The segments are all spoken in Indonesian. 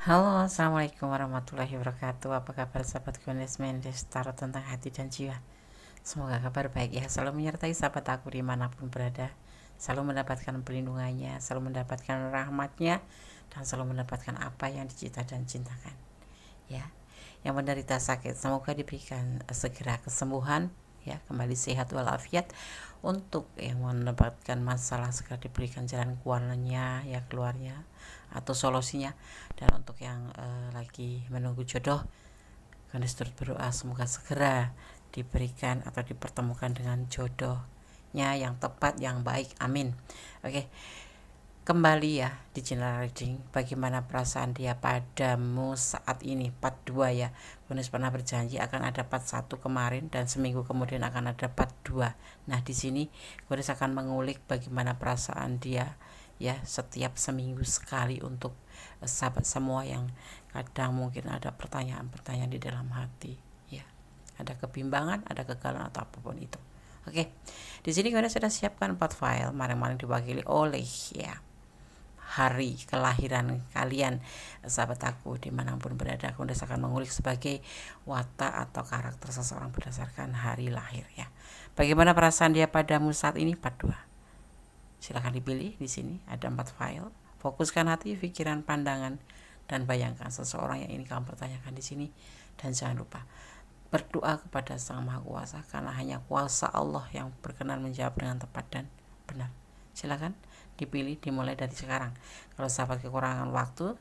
Halo, assalamualaikum warahmatullahi wabarakatuh. Apa kabar sahabat Gones Mendes Tarot tentang hati dan jiwa? Semoga kabar baik ya, selalu menyertai sahabat aku dimanapun berada. Selalu mendapatkan perlindungannya, selalu mendapatkan rahmatnya, dan selalu mendapatkan apa yang dicita dan cintakan. Ya, yang menderita sakit semoga diberikan segera kesembuhan, ya, kembali sehat walafiat. Untuk yang mendapatkan masalah segera diberikan jalan keluarnya, ya, keluarnya atau solusinya. Dan untuk yang lagi menunggu jodoh, kami turut berdoa semoga segera diberikan atau dipertemukan dengan jodohnya yang tepat, yang baik, amin. Oke, kembali ya di channel reading. Bagaimana perasaan dia padamu saat ini? Part 2 ya. Gunis pernah berjanji akan ada part 1 kemarin dan seminggu kemudian akan ada part 2. Nah, di sini Gunis akan mengulik bagaimana perasaan dia ya setiap seminggu sekali untuk sahabat semua yang kadang mungkin ada pertanyaan-pertanyaan di dalam hati ya. Ada kebimbangan, ada kegagalan atau apapun itu. Oke. Di sini Gunis sudah siapkan 4 file masing-masing diwakili oleh ya hari kelahiran kalian, sahabat aku dimanapun berada. Aku akan mengulik sebagai watak atau karakter seseorang berdasarkan hari lahir ya. Bagaimana perasaan dia padamu saat ini? Part 2. Silahkan dipilih. Di sini ada 4 file. Fokuskan hati, pikiran, pandangan, dan bayangkan seseorang yang ini kamu pertanyakan di sini. Dan jangan lupa berdoa kepada Sang Maha Kuasa, karena hanya kuasa Allah yang berkenan menjawab dengan tepat dan benar. Silakan dipilih, dimulai dari sekarang. Kalau sahabat kekurangan waktu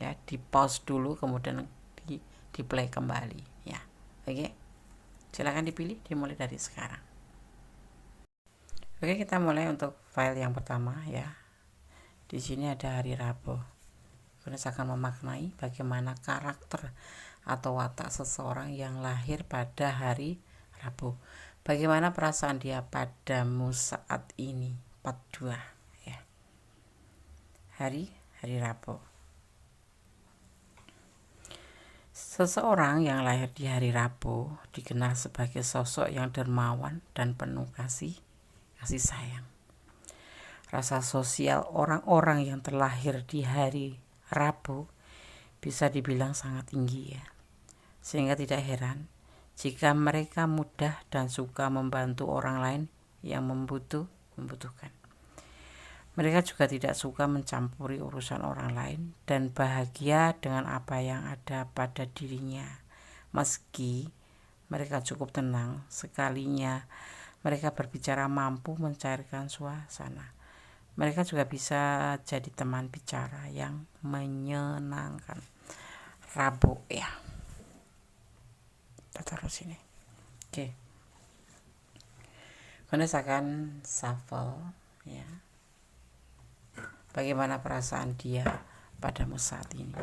ya, di pause dulu kemudian di play kembali ya. Oke, silakan dipilih, dimulai dari sekarang. Oke, kita mulai untuk file yang pertama ya. Di sini ada hari Rabu. Kita akan memaknai bagaimana karakter atau watak seseorang yang lahir pada hari Rabu. Bagaimana perasaan dia padamu saat ini? Part 2 ya. Hari Rabu. Seseorang yang lahir di hari Rabu dikenal sebagai sosok yang dermawan dan penuh kasih sayang. Rasa sosial orang-orang yang terlahir di hari Rabu bisa dibilang sangat tinggi ya. Sehingga tidak heran jika mereka mudah dan suka membantu orang lain yang membutuhkan. Mereka juga tidak suka mencampuri urusan orang lain dan bahagia dengan apa yang ada pada dirinya. Meski mereka cukup tenang, sekalinya mereka berbicara mampu mencairkan suasana. Mereka juga bisa jadi teman bicara yang menyenangkan. Rabu ya. Kita taruh sini. Oke. Guys akan shuffle ya. Bagaimana perasaan dia padamu saat ini?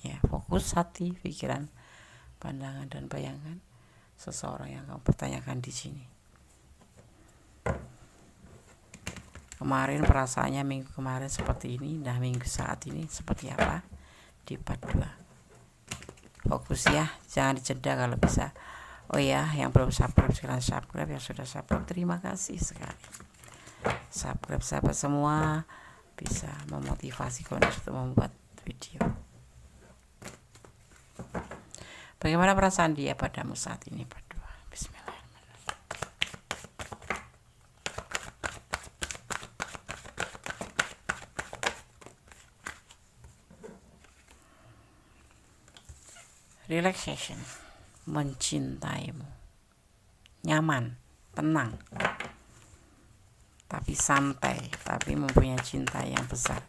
Ya, fokus hati, pikiran, pandangan, dan bayangan seseorang yang kamu pertanyakan di sini. Kemarin perasaannya minggu kemarin seperti ini, nah minggu saat ini seperti apa? Di part 2. Fokus ya, jangan dijeda kalau bisa. Oh ya, yang belum subscribe silahkan subscribe, yang sudah subscribe terima kasih sekali. Subscribe sahabat semua, bisa memotivasi kalian untuk membuat video. Bagaimana perasaan dia padamu saat ini? Part 2. Bismillahirrahmanirrahim. Relaxation, mencintaimu, nyaman, tenang, tapi santai, tapi mempunyai cinta yang besar,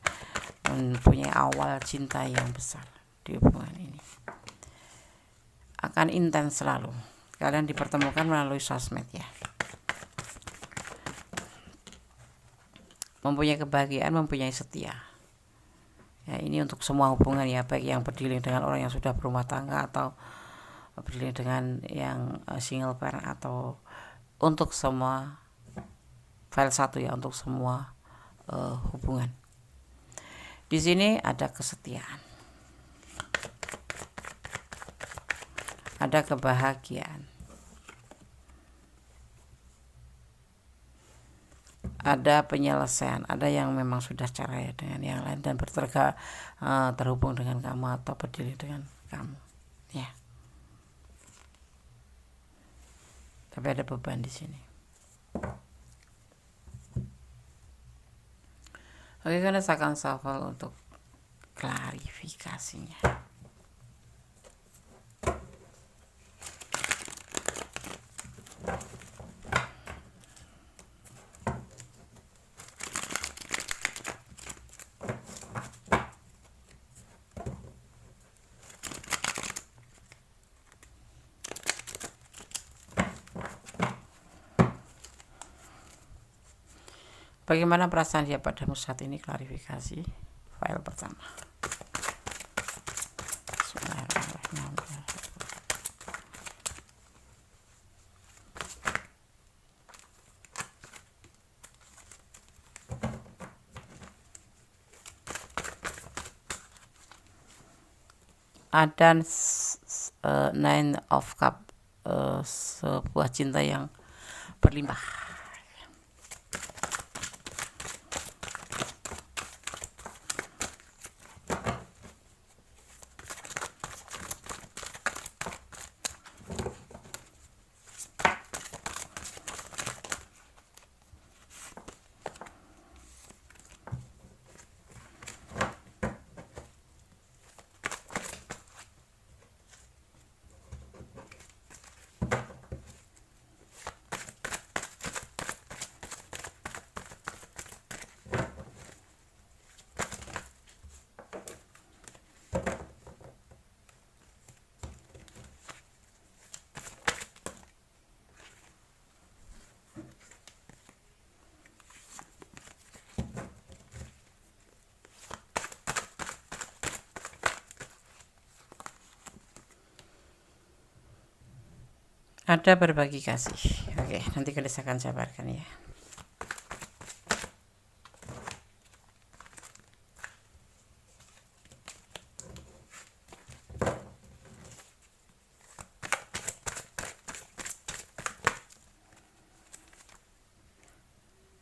mempunyai awal cinta yang besar di hubungan ini. Akan intens selalu. Kalian dipertemukan melalui sosmed ya. Mempunyai kebahagiaan, mempunyai setia. Ya, ini untuk semua hubungan ya, baik yang berdilin dengan orang yang sudah berumah tangga atau berdilin dengan yang single parent, atau untuk semua file 1 ya, untuk semua hubungan. Di sini ada kesetiaan, ada kebahagiaan, ada penyelesaian, ada yang memang sudah cerai dengan yang lain dan terhubung dengan kamu atau berdiri dengan kamu, ya. Tapi ada beban di sini. Oke, kita akan shuffle untuk klarifikasinya. Bagaimana perasaan dia padamu saat ini? Klarifikasi file pertama. Ada Nine of Cup, sebuah cinta yang berlimpah. Ada berbagi kasih. Oke, nanti kita akan jabarkan ya.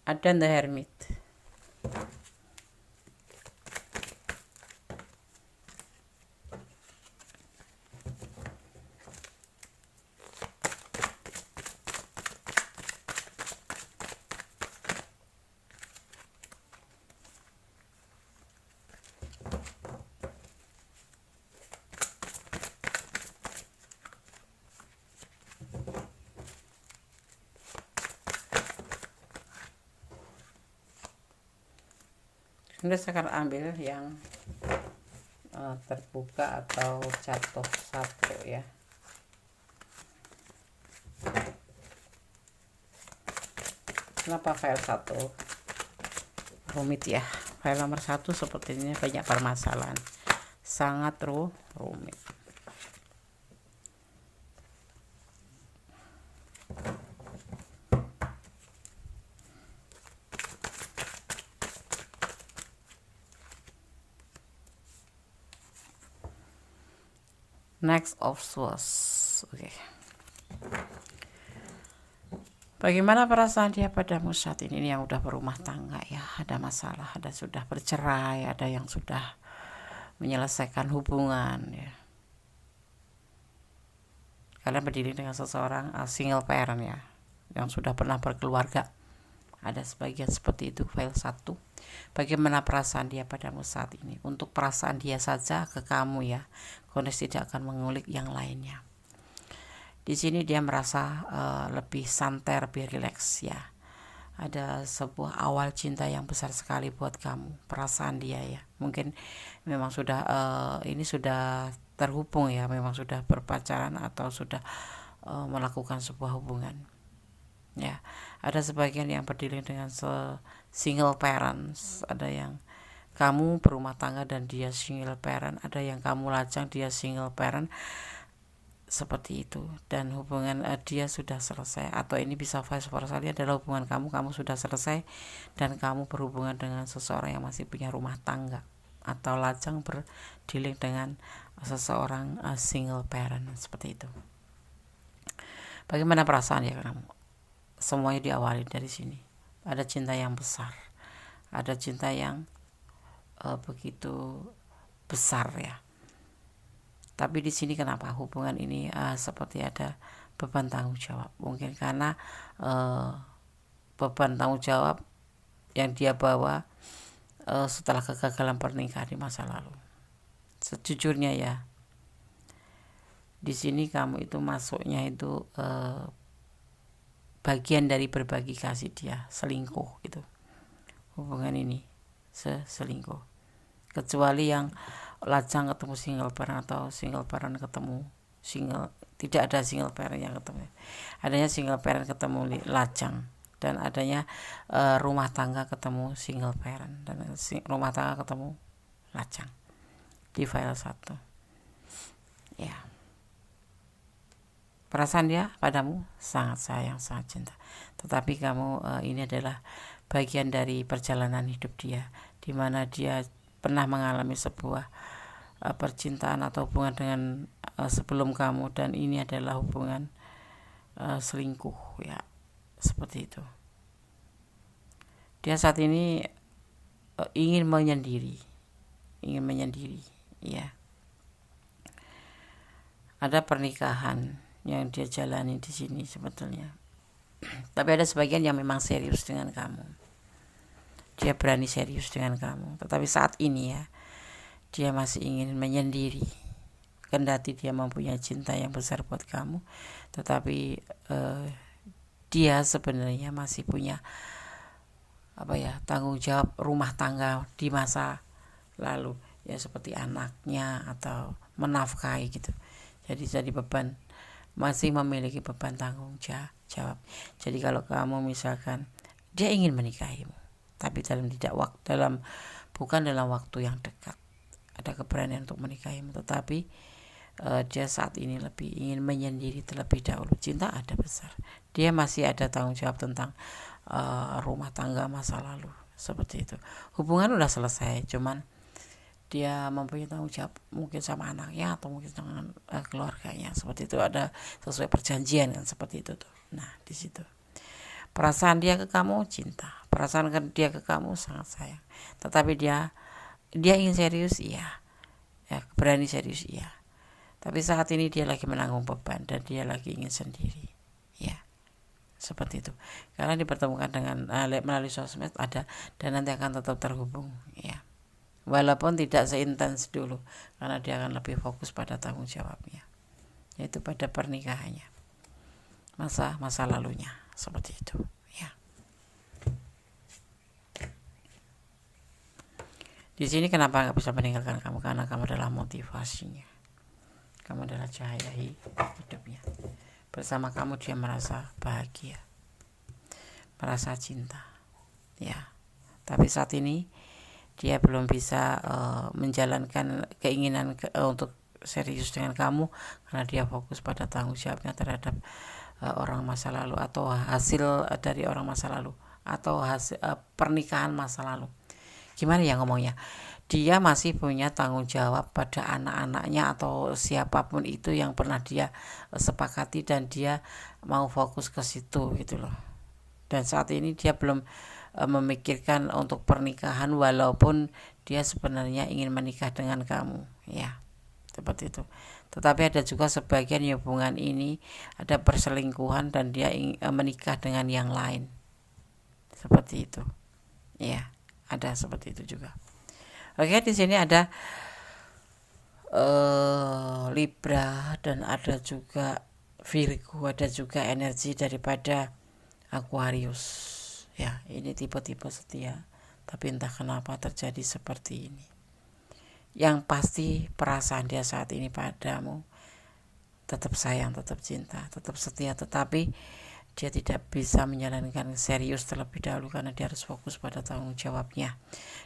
Ada The Hermit. Anda akan ambil yang terbuka atau jatuh satu ya. Kenapa file 1 rumit ya? File nomor 1 sepertinya banyak permasalahan, sangat rumit. Next of Swords. Oke. Bagaimana perasaan dia padamu saat ini? Ini yang udah berumah tangga ya, ada masalah, ada sudah bercerai, ada yang sudah menyelesaikan hubungan ya. Kalian berdiri dengan seseorang single parent ya, yang sudah pernah berkeluarga. Ada sebagian seperti itu file 1. Bagaimana perasaan dia padamu saat ini? Untuk perasaan dia saja ke kamu ya, Goddess tidak akan mengulik yang lainnya. Di sini dia merasa lebih santai, lebih rileks ya. Ada sebuah awal cinta yang besar sekali buat kamu, perasaan dia ya. Mungkin memang sudah ini sudah terhubung ya, memang sudah berpacaran atau sudah melakukan sebuah hubungan. Ya, ada sebagian yang berdiri dengan single parents, ada yang kamu berumah tangga dan dia single parent, ada yang kamu lajang dia single parent, seperti itu. Dan hubungan dia sudah selesai, atau ini bisa vice versa, adalah hubungan kamu sudah selesai dan kamu berhubungan dengan seseorang yang masih punya rumah tangga atau lajang berdealing dengan seseorang single parent, seperti itu. Bagaimana perasaan ya kamu? Semuanya diawali dari sini. ada cinta yang besar, ada cinta yang begitu besar ya. Tapi di sini kenapa hubungan ini seperti ada beban tanggung jawab? Mungkin karena beban tanggung jawab yang dia bawa setelah kegagalan pernikahan di masa lalu. Sejujurnya ya, di sini kamu itu masuknya itu bagian dari berbagi kasih dia, selingkuh gitu. Hubungan ini selingkuh. Kecuali yang lajang ketemu single parent atau single parent ketemu single, tidak ada single parent yang ketemu. Adanya single parent ketemu lajang, dan adanya rumah tangga ketemu single parent, dan rumah tangga ketemu lajang di file 1. Ya. Perasaan dia padamu sangat sayang, sangat cinta. Tetapi kamu ini adalah bagian dari perjalanan hidup dia, di mana dia pernah mengalami sebuah percintaan atau hubungan dengan sebelum kamu, dan ini adalah hubungan selingkuh ya, seperti itu. Dia saat ini ingin menyendiri ya. Ada pernikahan yang dia jalani di sini sebetulnya, tapi ada sebagian yang memang serius dengan kamu. Dia berani serius dengan kamu, tetapi saat ini ya, dia masih ingin menyendiri. Kendati dia mempunyai cinta yang besar buat kamu, tetapi dia sebenarnya masih punya tanggung jawab rumah tangga di masa lalu ya, seperti anaknya atau menafkahi gitu. Jadi beban, masih memiliki beban tanggung jawab. Jadi kalau kamu misalkan dia ingin menikahimu, tapi bukan dalam waktu yang dekat, ada keberanian untuk menikahimu, tetapi dia saat ini lebih ingin menyendiri terlebih dahulu. Cinta ada besar, dia masih ada tanggung jawab tentang rumah tangga masa lalu, seperti itu. Hubungan udah selesai, cuman dia mempunyai tanggung jawab mungkin sama anaknya atau mungkin dengan keluarganya, seperti itu. Ada sesuai perjanjian kan, seperti itu tuh. Nah, di situ perasaan dia ke kamu cinta, perasaan dia ke kamu sangat sayang, tetapi dia ingin serius iya ya, berani serius iya, tapi saat ini dia lagi menanggung beban dan dia lagi ingin sendiri ya, seperti itu. Karena dipertemukan dengan melalui sosmed ada, dan nanti akan tetap terhubung ya, walaupun tidak seintens dulu, karena dia akan lebih fokus pada tanggung jawabnya, yaitu pada pernikahannya, masa lalunya, seperti itu ya. Di sini kenapa nggak bisa meninggalkan kamu? Karena kamu adalah motivasinya, kamu adalah cahaya hidupnya. Bersama kamu dia merasa bahagia, merasa cinta ya. Tapi saat ini dia belum bisa menjalankan keinginan untuk serius dengan kamu, karena dia fokus pada tanggung jawabnya terhadap orang masa lalu, atau hasil dari orang masa lalu, atau hasil pernikahan masa lalu. Gimana ya ngomongnya, dia masih punya tanggung jawab pada anak-anaknya atau siapapun itu yang pernah dia sepakati, dan dia mau fokus ke situ gitu loh. Dan saat ini dia belum memikirkan untuk pernikahan, walaupun dia sebenarnya ingin menikah dengan kamu ya, seperti itu. Tetapi ada juga sebagian hubungan ini ada perselingkuhan, dan dia ingin menikah dengan yang lain, seperti itu ya, ada seperti itu juga. Oke, di sini ada Libra, dan ada juga Virgo, ada juga energi daripada Aquarius ya. Ini tipe-tipe setia, tapi entah kenapa terjadi seperti ini. Yang pasti perasaan dia saat ini padamu tetap sayang, tetap cinta, tetap setia, tetapi dia tidak bisa menjalankan serius terlebih dahulu, karena dia harus fokus pada tanggung jawabnya,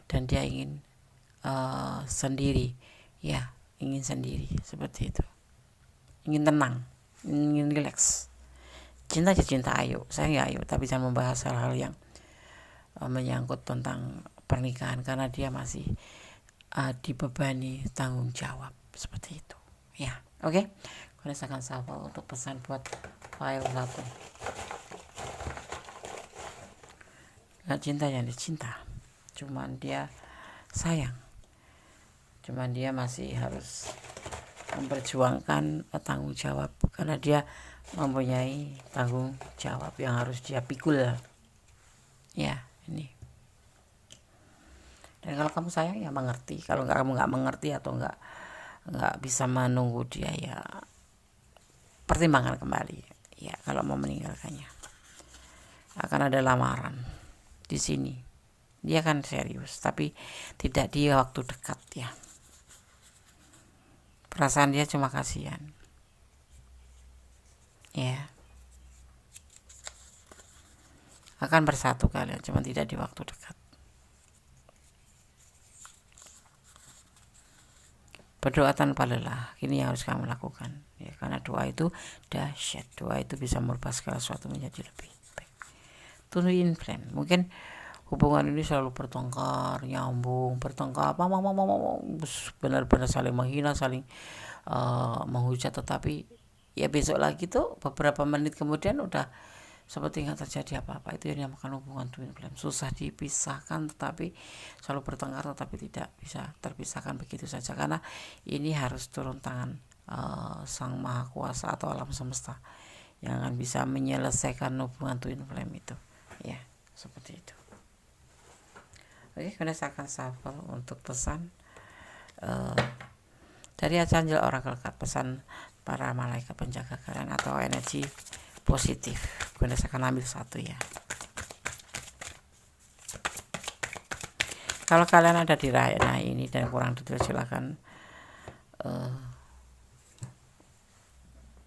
dan dia ingin sendiri ya, ingin sendiri, seperti itu. Ingin tenang, ingin relax. Cinta aja cinta, ayo, saya nggak ayo, tapi jangan membahas hal-hal yang menyangkut tentang pernikahan, karena dia masih dibebani tanggung jawab, seperti itu ya. Oke, Kores akan sapa untuk pesan buat file 1. Gak cinta yang dicinta, cuman dia sayang, cuman dia masih harus memperjuangkan tanggung jawab karena dia mempunyai tanggung jawab yang harus dia pikul ya. Ini, dan kalau kamu sayang ya mengerti, kalau kamu nggak mengerti atau nggak bisa menunggu dia ya pertimbangkan kembali ya. Kalau mau meninggalkannya akan ada lamaran di sini, dia kan serius tapi tidak di waktu dekat ya. Perasaan dia cuma kasihan ya, akan bersatu kalian cuma tidak di waktu dekat. Berdoa tanpa lelah, ini yang harus kamu lakukan ya, karena doa itu dahsyat, doa itu bisa merubah segala sesuatu menjadi lebih baik. Twin flame, mungkin hubungan ini selalu bertengkar, nyambung, bertengkar, benar-benar saling menghina, saling menghujat, tetapi ya besok lagi tuh beberapa menit kemudian udah seperti nggak terjadi apa-apa. Itu yang dinamakan hubungan twin flame, susah dipisahkan tetapi selalu bertengkar tetapi tidak bisa terpisahkan begitu saja, karena ini harus turun tangan Sang Maha Kuasa atau alam semesta yang akan bisa menyelesaikan hubungan twin flame itu ya, seperti itu. Oke, kemudian saya akan shuffle untuk pesan dari Archangel Oracle Card, pesan para malaikat penjaga kalian atau energi positif. Kemudian saya akan ambil satu ya. Kalau kalian ada di ranah ini dan kurang detail, silakan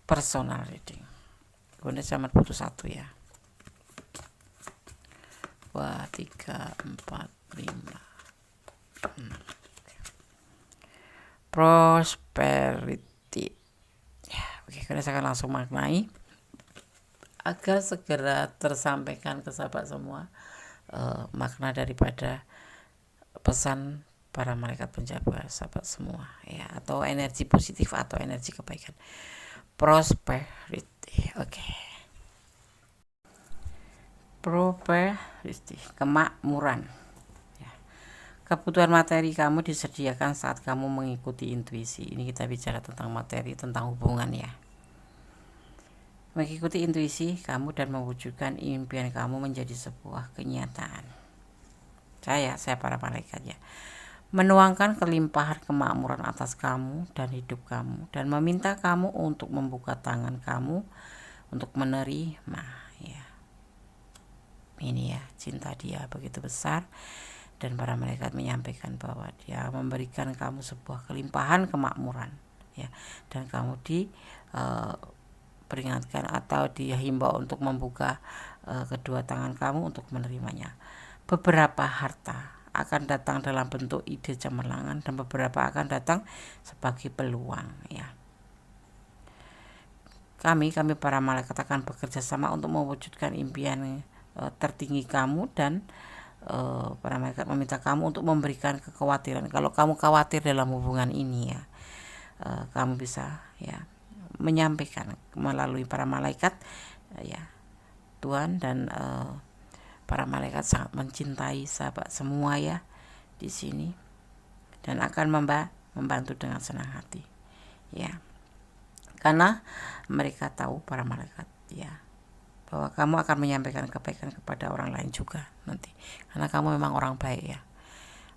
personal reading. Kemudian saya butuh satu ya. 2, 3, 4, 5. Prosperity ya. Oke, kemudian saya akan langsung maknai agar segera tersampaikan ke sahabat semua makna daripada pesan para malaikat penjaga sahabat semua ya, atau energi positif atau energi kebaikan. Prosperity. Oke. Prosperity, kemakmuran ya. Kebutuhan materi kamu disediakan saat kamu mengikuti intuisi. Ini kita bicara tentang materi, tentang hubungan ya. Mengikuti intuisi kamu dan mewujudkan impian kamu menjadi sebuah kenyataan. Saya para malaikat ya, menuangkan kelimpahan kemakmuran atas kamu dan hidup kamu, dan meminta kamu untuk membuka tangan kamu untuk menerima ya. Ini ya, cinta dia begitu besar, dan para malaikat menyampaikan bahwa dia memberikan kamu sebuah kelimpahan kemakmuran ya, dan kamu peringatkan atau dihimbau untuk membuka kedua tangan kamu untuk menerimanya. Beberapa harta akan datang dalam bentuk ide cemerlangan dan beberapa akan datang sebagai peluang ya. Kami para malaikat akan bekerja sama untuk mewujudkan impian tertinggi kamu, dan para malaikat meminta kamu untuk memberikan kekhawatiran. Kalau kamu khawatir dalam hubungan ini ya, kamu bisa ya menyampaikan melalui para malaikat ya. Tuhan dan para malaikat sangat mencintai sahabat semua ya di sini, dan akan membantu dengan senang hati ya, karena mereka tahu para malaikat ya bahwa kamu akan menyampaikan kebaikan kepada orang lain juga nanti, karena kamu memang orang baik ya.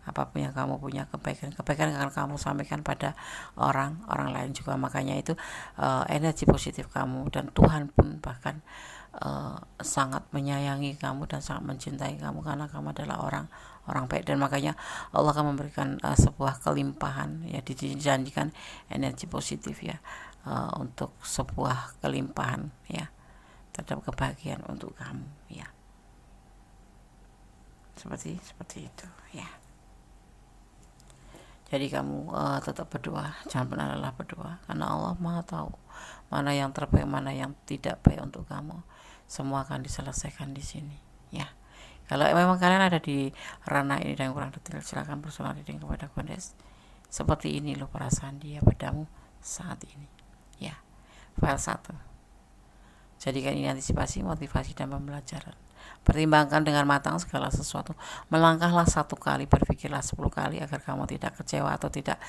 Apapun yang kamu punya kebaikan akan kamu sampaikan pada orang lain juga. Makanya itu energi positif kamu, dan Tuhan pun bahkan sangat menyayangi kamu dan sangat mencintai kamu karena kamu adalah orang baik. Dan makanya Allah akan memberikan sebuah kelimpahan ya, dijanjikan energi positif ya, untuk sebuah kelimpahan ya, terhadap kebahagiaan untuk kamu ya, seperti itu ya. Jadi kamu tetap berdoa, jangan pernah lelah berdoa, karena Allah Maha tahu mana yang terbaik, mana yang tidak baik untuk kamu. Semua akan diselesaikan di sini ya. Kalau memang kalian ada di ranah ini dan kurang detail, silakan personal reading kepada Gondes. Seperti ini loh perasaan dia padamu saat ini ya. File 1. Jadikan ini antisipasi, motivasi, dan pembelajaran. Pertimbangkan dengan matang segala sesuatu. Melangkahlah 1 kali, berpikirlah 10 kali agar kamu tidak kecewa atau tidak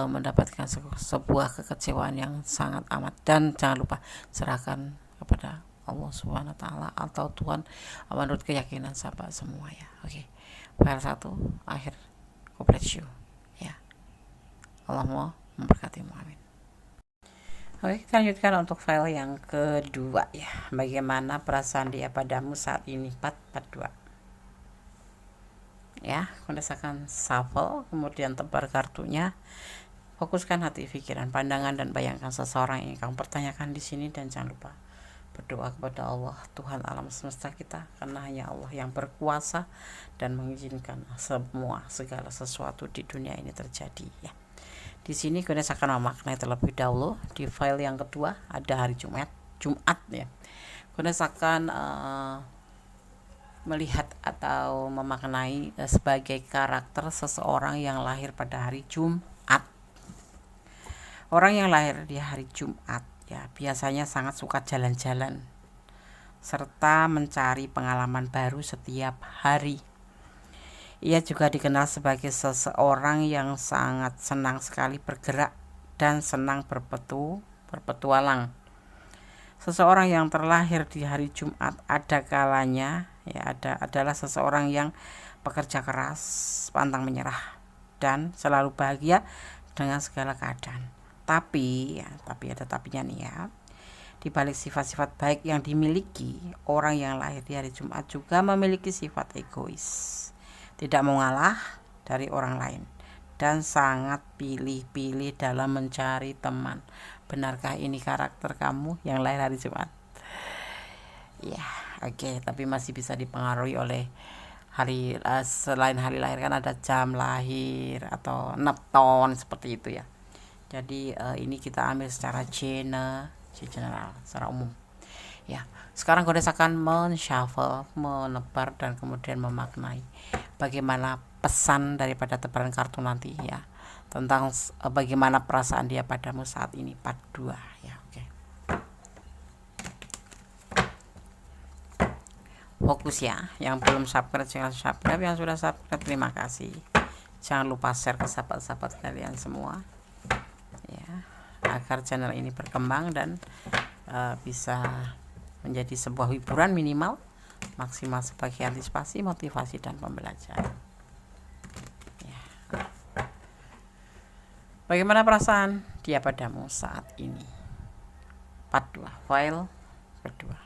mendapatkan sebuah kekecewaan yang sangat amat. Dan jangan lupa serahkan kepada Allah Subhanahu wa taala atau Tuhan menurut keyakinan sahabat semua ya. Oke. File 1 akhir. God bless you. Ya. Allah mau memberkatimu. Amin. Oke, kita lanjutkan untuk file yang kedua ya. Bagaimana perasaan dia padamu saat ini? 442. Ya, kondesakan shuffle, kemudian tebar kartunya. Fokuskan hati, pikiran, pandangan, dan bayangkan seseorang yang kamu pertanyakan di sini, dan jangan lupa berdoa kepada Allah, Tuhan alam semesta kita, karena hanya Allah yang berkuasa dan mengizinkan segala sesuatu di dunia ini terjadi ya. Di sini Ganes akan memaknai terlebih dahulu. Di file yang kedua ada hari Jumat ya. Ganes akan melihat atau memaknai sebagai karakter seseorang yang lahir pada hari Jumat. Orang yang lahir di hari Jumat ya biasanya sangat suka jalan-jalan serta mencari pengalaman baru setiap hari. Ia juga dikenal sebagai seseorang yang sangat senang sekali bergerak dan senang berpetualang. Seseorang yang terlahir di hari Jumat ada kalanya adalah seseorang yang pekerja keras, pantang menyerah, dan selalu bahagia dengan segala keadaan. Tapi ada tapinya nih ya. Di balik sifat-sifat baik yang dimiliki, orang yang lahir di hari Jumat juga memiliki sifat egois. Tidak mau ngalah dari orang lain dan sangat pilih-pilih dalam mencari teman. Benarkah ini karakter kamu yang lahir hari Jumat? Ya, oke. Tapi masih bisa dipengaruhi oleh hari selain hari lahir kan ada jam lahir atau nepton seperti itu ya. Jadi ini kita ambil secara general, secara umum. Ya, sekarang Godes akan men-shuffle, menebar dan kemudian memaknai bagaimana pesan daripada tebaran kartu nanti ya, tentang bagaimana perasaan dia padamu saat ini. Part 2 ya. Oke. Fokus ya, yang belum subscribe jangan subscribe, yang sudah subscribe terima kasih. Jangan lupa share ke sahabat-sahabat kalian semua ya, agar channel ini berkembang dan bisa menjadi sebuah hiburan minimal, maksimal sebagai antisipasi, motivasi, dan pembelajaran ya. Bagaimana perasaan dia padamu saat ini? Part 2 file kedua.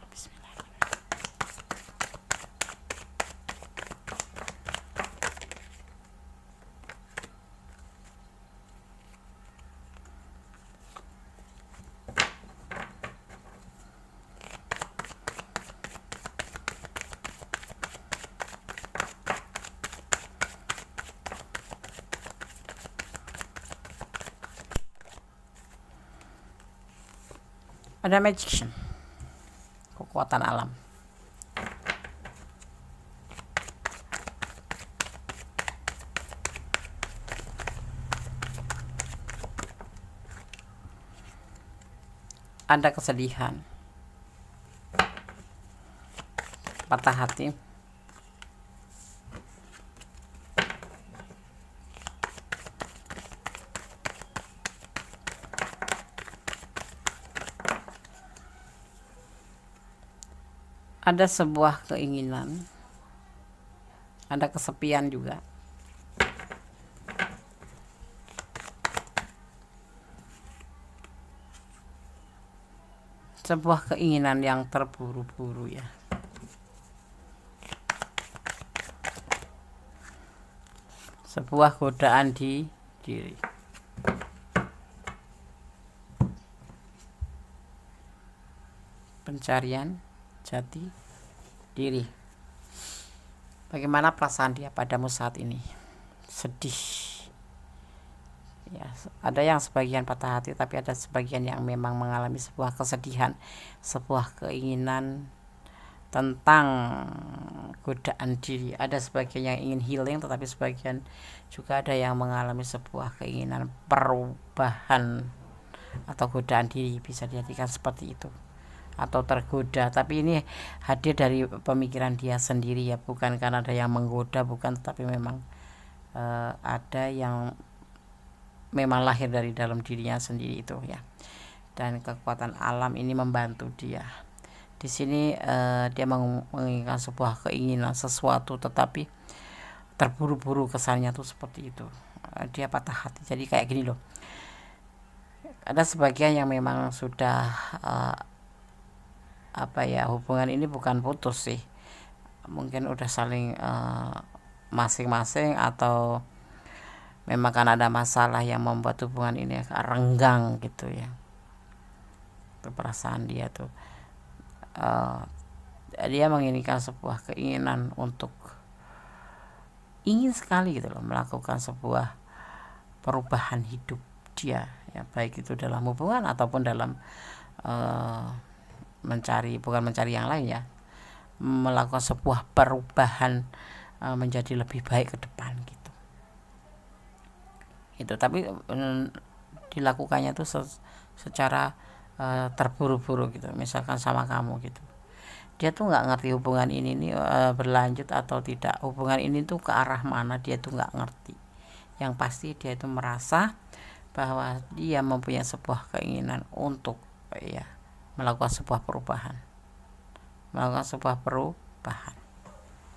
Ada magician, kekuatan alam. Ada kesedihan, patah hati, ada sebuah keinginan, ada kesepian juga. Sebuah keinginan yang terburu-buru ya. Sebuah godaan di diri. Pencarian jati diri. Bagaimana perasaan dia padamu saat ini? Sedih ya, ada yang sebagian patah hati, tapi ada sebagian yang memang mengalami sebuah kesedihan, sebuah keinginan tentang godaan diri. Ada sebagian yang ingin healing, tetapi sebagian juga ada yang mengalami sebuah keinginan perubahan atau godaan diri, bisa dijadikan seperti itu. atau tergoda, tapi ini hadir dari pemikiran dia sendiri ya, bukan karena ada yang menggoda, bukan, tapi memang ada yang memang lahir dari dalam dirinya sendiri itu ya. Dan kekuatan alam ini membantu dia. Di sini dia menginginkan sebuah keinginan sesuatu, tetapi terburu-buru, kesannya tuh seperti itu. Dia patah hati. Jadi kayak gini loh, ada sebagian yang memang sudah hubungan ini bukan putus sih, mungkin udah saling masing-masing, atau memang kan ada masalah yang membuat hubungan ini renggang gitu ya. Itu perasaan dia tuh, dia menginginkan sebuah keinginan untuk ingin sekali gitu loh melakukan sebuah perubahan hidup dia ya, baik itu dalam hubungan ataupun dalam bukan mencari yang lain ya, melakukan sebuah perubahan menjadi lebih baik ke depan gitu. Itu tapi dilakukannya tuh secara terburu-buru gitu. Misalkan sama kamu gitu, dia tuh nggak ngerti hubungan ini nih berlanjut atau tidak, hubungan ini tuh ke arah mana dia tuh nggak ngerti. Yang pasti dia itu merasa bahwa dia mempunyai sebuah keinginan untuk melakukan sebuah perubahan,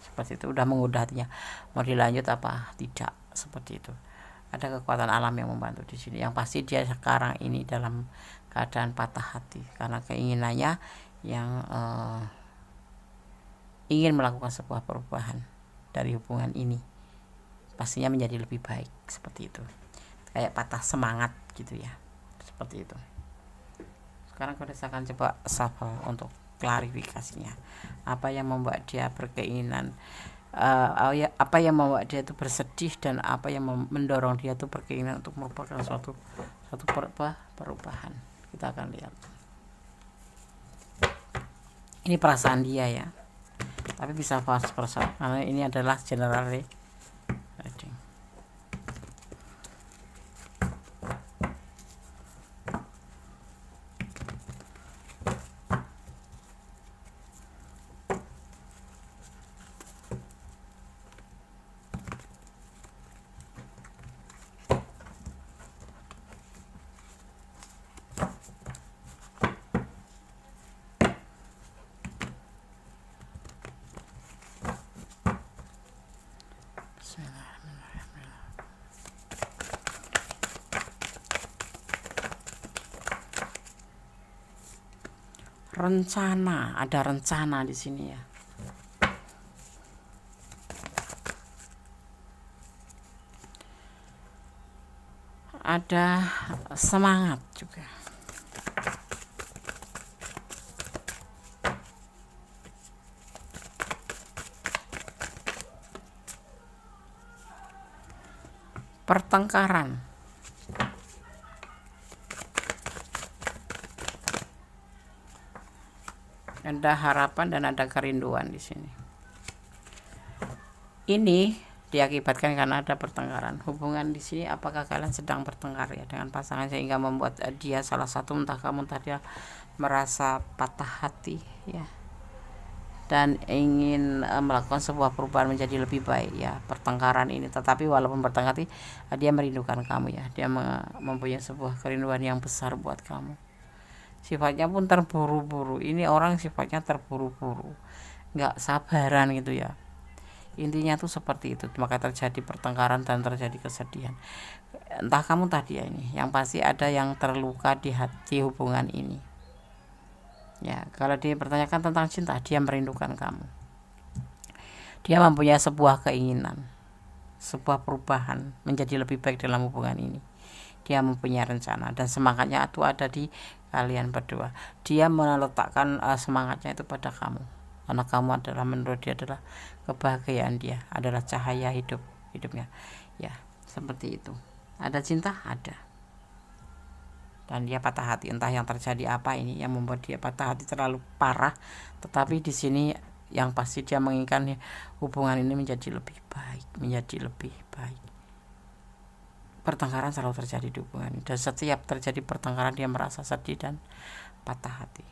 seperti itu. Udah mengudah hatinya mau dilanjut apa tidak, seperti itu. Ada kekuatan alam yang membantu di sini. Yang pasti dia sekarang ini dalam keadaan patah hati karena keinginannya yang ingin melakukan sebuah perubahan dari hubungan ini, pastinya menjadi lebih baik, seperti itu. Kayak patah semangat gitu ya, seperti itu. Sekarang kita akan coba shuffle untuk klarifikasinya. Apa yang membuat dia berkeinginan, apa yang membuat dia itu bersedih, dan apa yang mendorong dia itu berkeinginan untuk merupakan suatu perubahan. Kita akan lihat. Ini perasaan dia ya, tapi bisa vice versa karena ini adalah general reading. Rencana, ada rencana di sini ya. Ada semangat juga. Pertengkaran. Ada harapan dan ada kerinduan di sini. Ini diakibatkan karena ada pertengkaran. Hubungan di sini, apakah kalian sedang bertengkar ya dengan pasangan sehingga membuat dia, salah satu, entah kamu entah dia, merasa patah hati ya, dan ingin melakukan sebuah perubahan menjadi lebih baik ya. Pertengkaran ini, tetapi walaupun bertengkar, dia merindukan kamu ya. Dia mempunyai sebuah kerinduan yang besar buat kamu. Sifatnya pun terburu-buru. Ini orang sifatnya terburu-buru, nggak sabaran gitu ya. Intinya tuh seperti itu. Maka terjadi pertengkaran dan terjadi kesedihan. Entah kamu tadi ya, ini yang pasti ada yang terluka di hati hubungan ini ya. Kalau dia bertanyakan tentang cinta, dia merindukan kamu. Dia mempunyai sebuah keinginan, sebuah perubahan menjadi lebih baik dalam hubungan ini. Dia mempunyai rencana dan semangatnya itu ada di kalian berdua. Dia meletakkan semangatnya itu pada kamu, karena kamu adalah, menurut dia adalah kebahagiaan dia, adalah cahaya hidupnya ya, seperti itu. Ada cinta, ada, dan dia patah hati. Entah yang terjadi apa ini yang membuat dia patah hati terlalu parah, tetapi di sini yang pasti dia menginginkan hubungan ini menjadi lebih baik, menjadi lebih baik. Pertengkaran selalu terjadi di hubungan ini, dan setiap terjadi pertengkaran dia merasa sedih dan patah hati,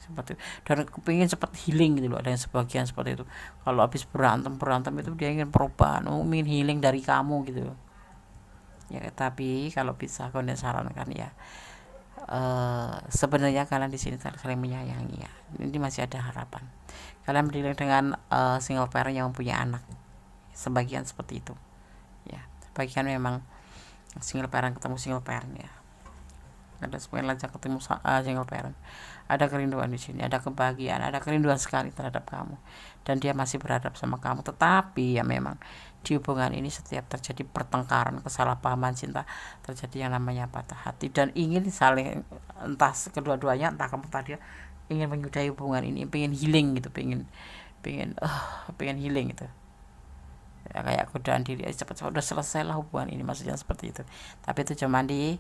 seperti itu. Dan kepingin cepat healing gitu loh, ada yang sebagian seperti itu, kalau habis berantem itu dia ingin perubahan, ingin healing dari kamu gitu loh ya. Tapi kalau bisa aku sarankan ya, sebenarnya kalian di sini saling menyayangi ya, ini masih ada harapan. Kalian berdiri dengan single parent yang mempunyai anak, sebagian seperti itu ya, sebagian memang single parent ketemu single parent ya, ada sebagian lagi ketemu single parent, ada kerinduan di sini, ada kebahagiaan, ada kerinduan sekali terhadap kamu, dan dia masih berhadap sama kamu. Tetapi ya memang di hubungan ini setiap terjadi pertengkaran, kesalahpahaman cinta, terjadi yang namanya patah hati, dan ingin saling, entah kedua-duanya, entah kamu tadi ingin menyudahi hubungan ini, pengen healing gitu, pengen healing gitu ya, kayak godaan diri cepat-cepat udah selesai lah hubungan ini, maksudnya seperti itu. Tapi itu cuma di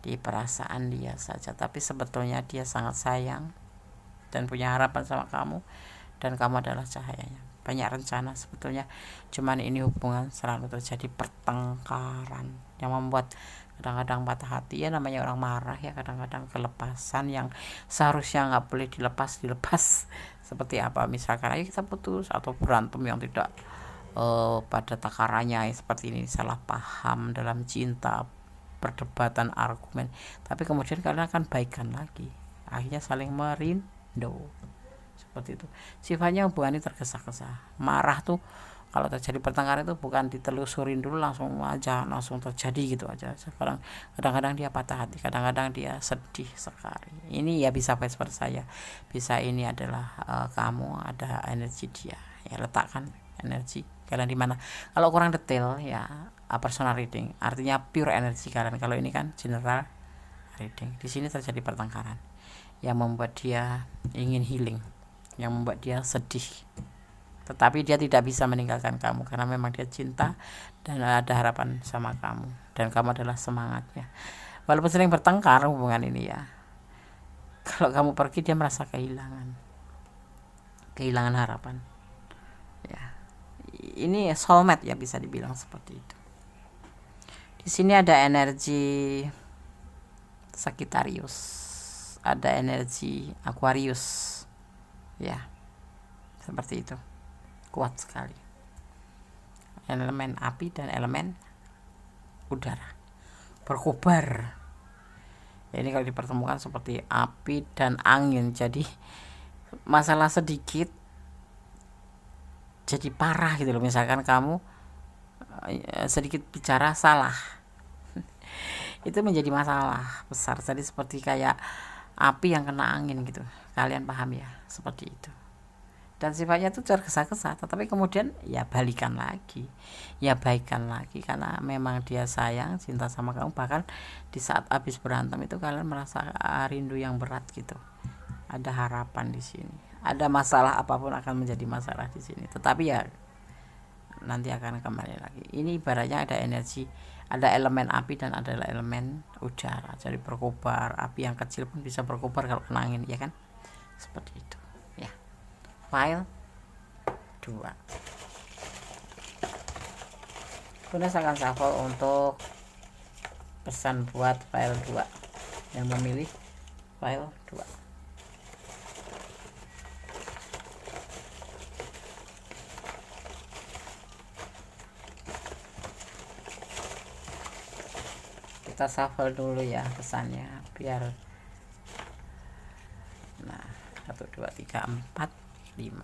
perasaan dia saja, tapi sebetulnya dia sangat sayang dan punya harapan sama kamu, dan kamu adalah cahayanya. Banyak rencana sebetulnya, cuman ini hubungan selalu terjadi pertengkaran yang membuat kadang-kadang patah hati ya, namanya orang marah ya, kadang-kadang kelepasan yang seharusnya nggak boleh dilepas seperti apa, misalkan ayo kita putus atau berantem yang tidak pada takarannya seperti ini, salah paham dalam cinta, perdebatan, argumen, tapi kemudian kalian akan baikan lagi, akhirnya saling merindu seperti itu. Sifatnya hubungan ini tergesa-gesa, marah tuh kalau terjadi pertengkaran itu bukan ditelusurin dulu, langsung terjadi gitu aja. Sekarang kadang-kadang dia patah hati, kadang-kadang dia sedih sekali. Ini ya bisa vice versa ya, bisa ini adalah kamu ada energi dia ya, letakkan energi kalian di mana. Kalau kurang detail ya personal reading, artinya pure energi kalian. Kalau ini kan general reading. Di sini terjadi pertengkaran yang membuat dia ingin healing, yang membuat dia sedih, tetapi dia tidak bisa meninggalkan kamu karena memang dia cinta dan ada harapan sama kamu, dan kamu adalah semangatnya. Walaupun sering bertengkar hubungan ini ya, kalau kamu pergi dia merasa kehilangan harapan ya. Ini soulmate ya, bisa dibilang seperti itu. Di sini ada energi Sagittarius, ada energi Aquarius ya, seperti itu, kuat sekali. Elemen api dan elemen udara berkobar ya, ini kalau dipertemukan seperti api dan angin, jadi masalah sedikit jadi parah gitu loh. Misalkan kamu sedikit bicara salah itu menjadi masalah besar, jadi seperti kayak api yang kena angin gitu, kalian paham ya, seperti itu. Dan sifatnya itu tergesa-gesa, tetapi kemudian ya balikan lagi, ya baikan lagi, karena memang dia sayang, cinta sama kamu. Bahkan di saat habis berantem itu kalian merasa rindu yang berat gitu, ada harapan di sini, ada masalah apapun akan menjadi masalah di sini, tetapi ya nanti akan kembali lagi. Ini ibaratnya ada energi, ada elemen api dan ada elemen udara, jadi berkobar. Api yang kecil pun bisa berkobar kalau kena angin ya kan, seperti itu ya. File 2 Bunda akan shuffle untuk pesan buat file 2 yang memilih file 2. Kita shuffle dulu ya pesannya biar 1, 2, 3, 4, 5.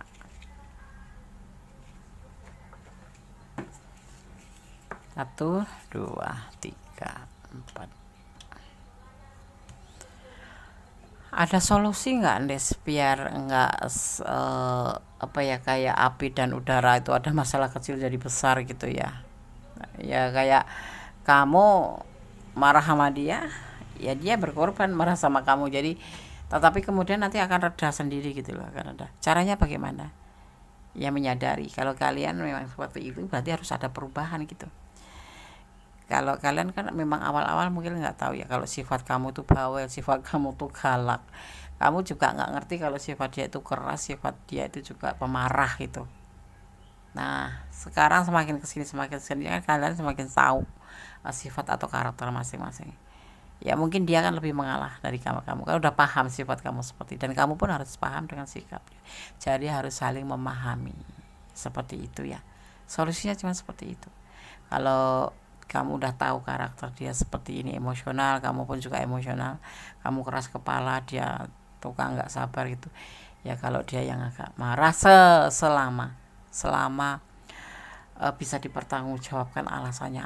1, 2, 3, 4. Ada solusi nggak Des biar nggak apa ya, kayak api dan udara itu ada masalah kecil jadi besar gitu ya. Ya kayak kamu marah sama dia, ya dia berkorban marah sama kamu, jadi tetapi kemudian nanti akan reda sendiri gitu loh, akan reda. Caranya bagaimana? Ya menyadari kalau kalian memang seperti itu, berarti harus ada perubahan gitu. Kalau kalian kan memang awal-awal mungkin nggak tahu ya, kalau sifat kamu tuh bawel, sifat kamu tuh galak, kamu juga nggak ngerti kalau sifat dia itu keras, sifat dia itu juga pemarah gitu. Nah sekarang semakin kesini kan kalian semakin tahu sifat atau karakter masing-masing. ya mungkin dia kan lebih mengalah dari kamu kan udah paham sifat kamu seperti, dan kamu pun harus paham dengan sikapnya. Jadi harus saling memahami seperti itu ya. Solusinya cuma seperti itu. Kalau kamu udah tahu karakter dia seperti ini, emosional, kamu pun juga emosional, kamu keras kepala, dia tukang nggak sabar gitu ya. Kalau dia yang agak marah, selama bisa dipertanggungjawabkan alasannya,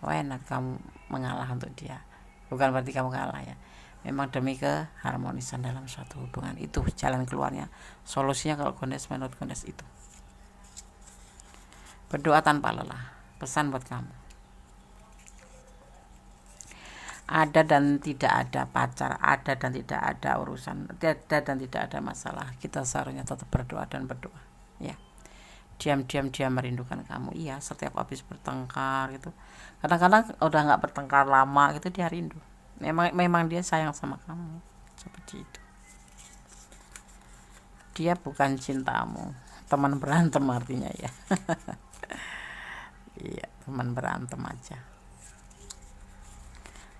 why not kamu mengalah untuk dia. Bukan berarti kamu kalah ya, memang demi keharmonisan dalam suatu hubungan. Itu jalan keluarnya, solusinya kalau Goddess menurut Goddess itu. Berdoa tanpa lelah. Pesan buat kamu, ada dan tidak ada pacar, ada dan tidak ada urusan, ada dan tidak ada masalah, kita seharusnya tetap berdoa dan berdoa ya. Diam-diam dia merindukan kamu. Iya, setiap habis bertengkar gitu, kadang-kadang udah nggak bertengkar lama gitu, dia rindu. Memang dia sayang sama kamu seperti itu. Dia bukan cintamu, teman berantem artinya ya. Iya, teman berantem aja.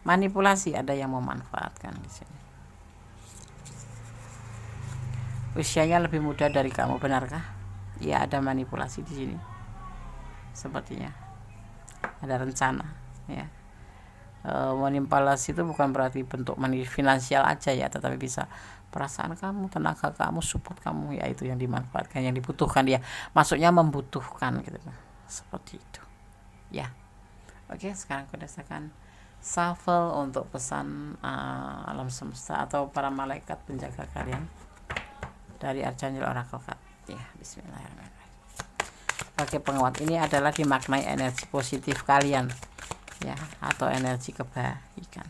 Manipulasi, ada yang memanfaatkan di sini. Usianya lebih muda dari kamu, benarkah? Ya, ada manipulasi di sini. Sepertinya ada rencana ya. Manipulasi itu bukan berarti bentuk finansial aja ya, tetapi bisa perasaan kamu, tenaga kamu, support kamu ya, itu yang dimanfaatkan, yang dibutuhkan dia. Maksudnya membutuhkan gitu. Seperti itu ya. Oke, sekarang aku akan shuffle untuk pesan alam semesta atau para malaikat penjaga kalian dari Archangel Oracle Card ya. Bismillahirrahmanirrahim. Oke, penguat ini adalah dimaknai energi positif kalian ya, atau energi kebaikan.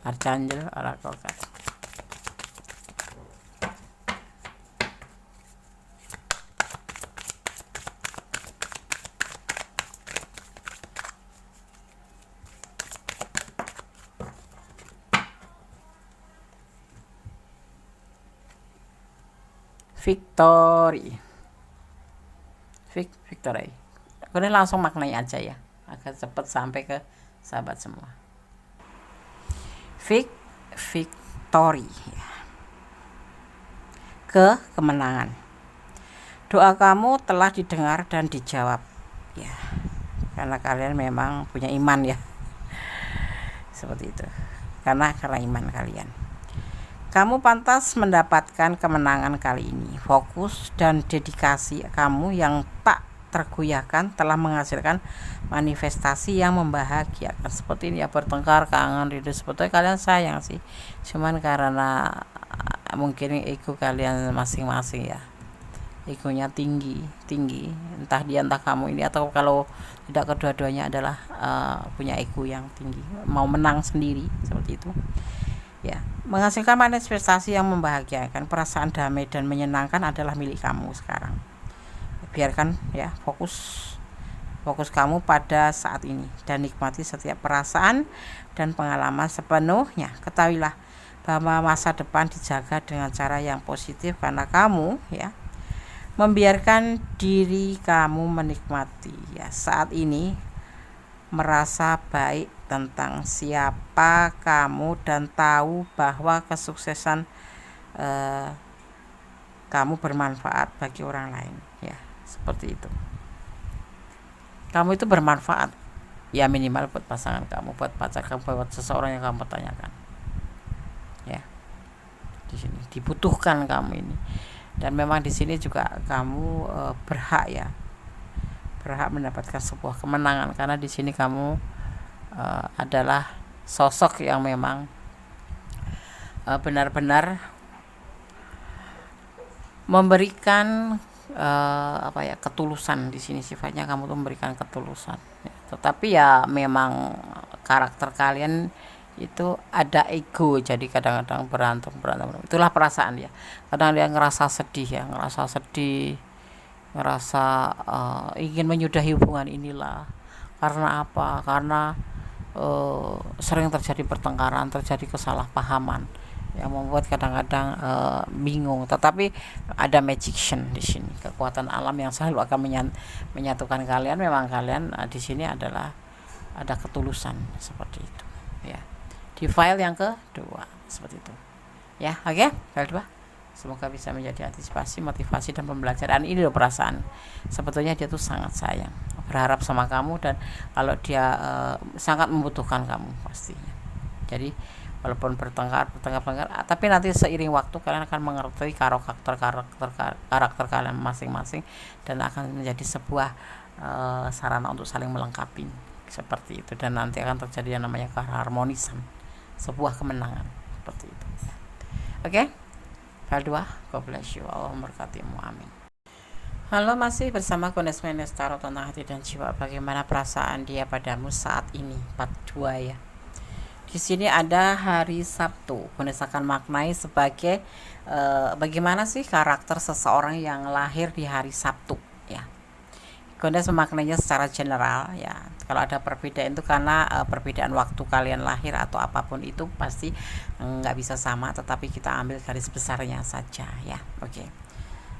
Archangel Oracle Card. Victory. Kemudian langsung maknai aja ya, agar cepat sampai ke sahabat semua. Victory ya. Kemenangan. Doa kamu telah didengar dan dijawab ya, karena kalian memang punya iman ya. Seperti itu. Karena iman kalian, kamu pantas mendapatkan kemenangan kali ini. Fokus dan dedikasi kamu yang tak tergoyahkan telah menghasilkan manifestasi yang membahagiakan. Seperti ini ya, bertengkar, kangen, rindu, sebetulnya kalian sayang sih, cuman karena mungkin ego kalian masing-masing ya, egonya tinggi, entah dia entah kamu ini, atau kalau tidak kedua-duanya adalah punya ego yang tinggi, mau menang sendiri seperti itu ya. Menghasilkan manifestasi yang membahagiakan, perasaan damai dan menyenangkan adalah milik kamu sekarang. Biarkan ya, fokus kamu pada saat ini dan nikmati setiap perasaan dan pengalaman sepenuhnya. Ketahuilah bahwa masa depan dijaga dengan cara yang positif, karena kamu ya membiarkan diri kamu menikmati ya saat ini, merasa baik tentang siapa kamu dan tahu bahwa kesuksesan kamu bermanfaat bagi orang lain ya. Seperti itu, kamu itu bermanfaat ya, minimal buat pasangan kamu, buat pacar kamu, buat seseorang yang kamu tanyakan ya. Di sini dibutuhkan kamu ini, dan memang di sini juga kamu berhak mendapatkan sebuah kemenangan, karena di sini kamu adalah sosok yang memang benar-benar memberikan ketulusan. Di sini sifatnya kamu tuh memberikan ketulusan ya. Tetapi ya memang karakter kalian itu ada ego, jadi kadang-kadang berantem. Itulah perasaan dia. Kadang dia ngerasa sedih, ngerasa ingin menyudahi hubungan inilah. Karena apa? Karena sering terjadi pertengkaran, terjadi kesalahpahaman yang membuat kadang-kadang bingung. Tetapi ada magician di sini, kekuatan alam yang selalu akan menyatukan kalian. Memang kalian di sini adalah ada ketulusan seperti itu ya. di file yang kedua seperti itu ya. Oke, file 2 semoga bisa menjadi antisipasi, motivasi, dan pembelajaran. Ini loh perasaan sebetulnya dia tuh sangat sayang, berharap sama kamu, dan kalau dia sangat membutuhkan kamu pastinya. Jadi walaupun bertengkar, tapi nanti seiring waktu kalian akan mengerti karakter kalian masing-masing, dan akan menjadi sebuah sarana untuk saling melengkapi seperti itu, dan nanti akan terjadi yang namanya keharmonisan, sebuah kemenangan seperti itu. Oke, file 2, God bless you, Allah memberkatimu, amin. Halo, masih bersama Goddess Mendes Tarot tentang hati dan jiwa. Bagaimana perasaan dia padamu saat ini, part 2 ya. Di sini ada hari Sabtu. Goddess akan maknai sebagai bagaimana sih karakter seseorang yang lahir di hari Sabtu ya. Goddess memaknainya secara general ya. Kalau ada perbedaan itu karena perbedaan waktu kalian lahir atau apapun itu pasti nggak bisa sama, tetapi kita ambil garis besarnya saja ya. Oke.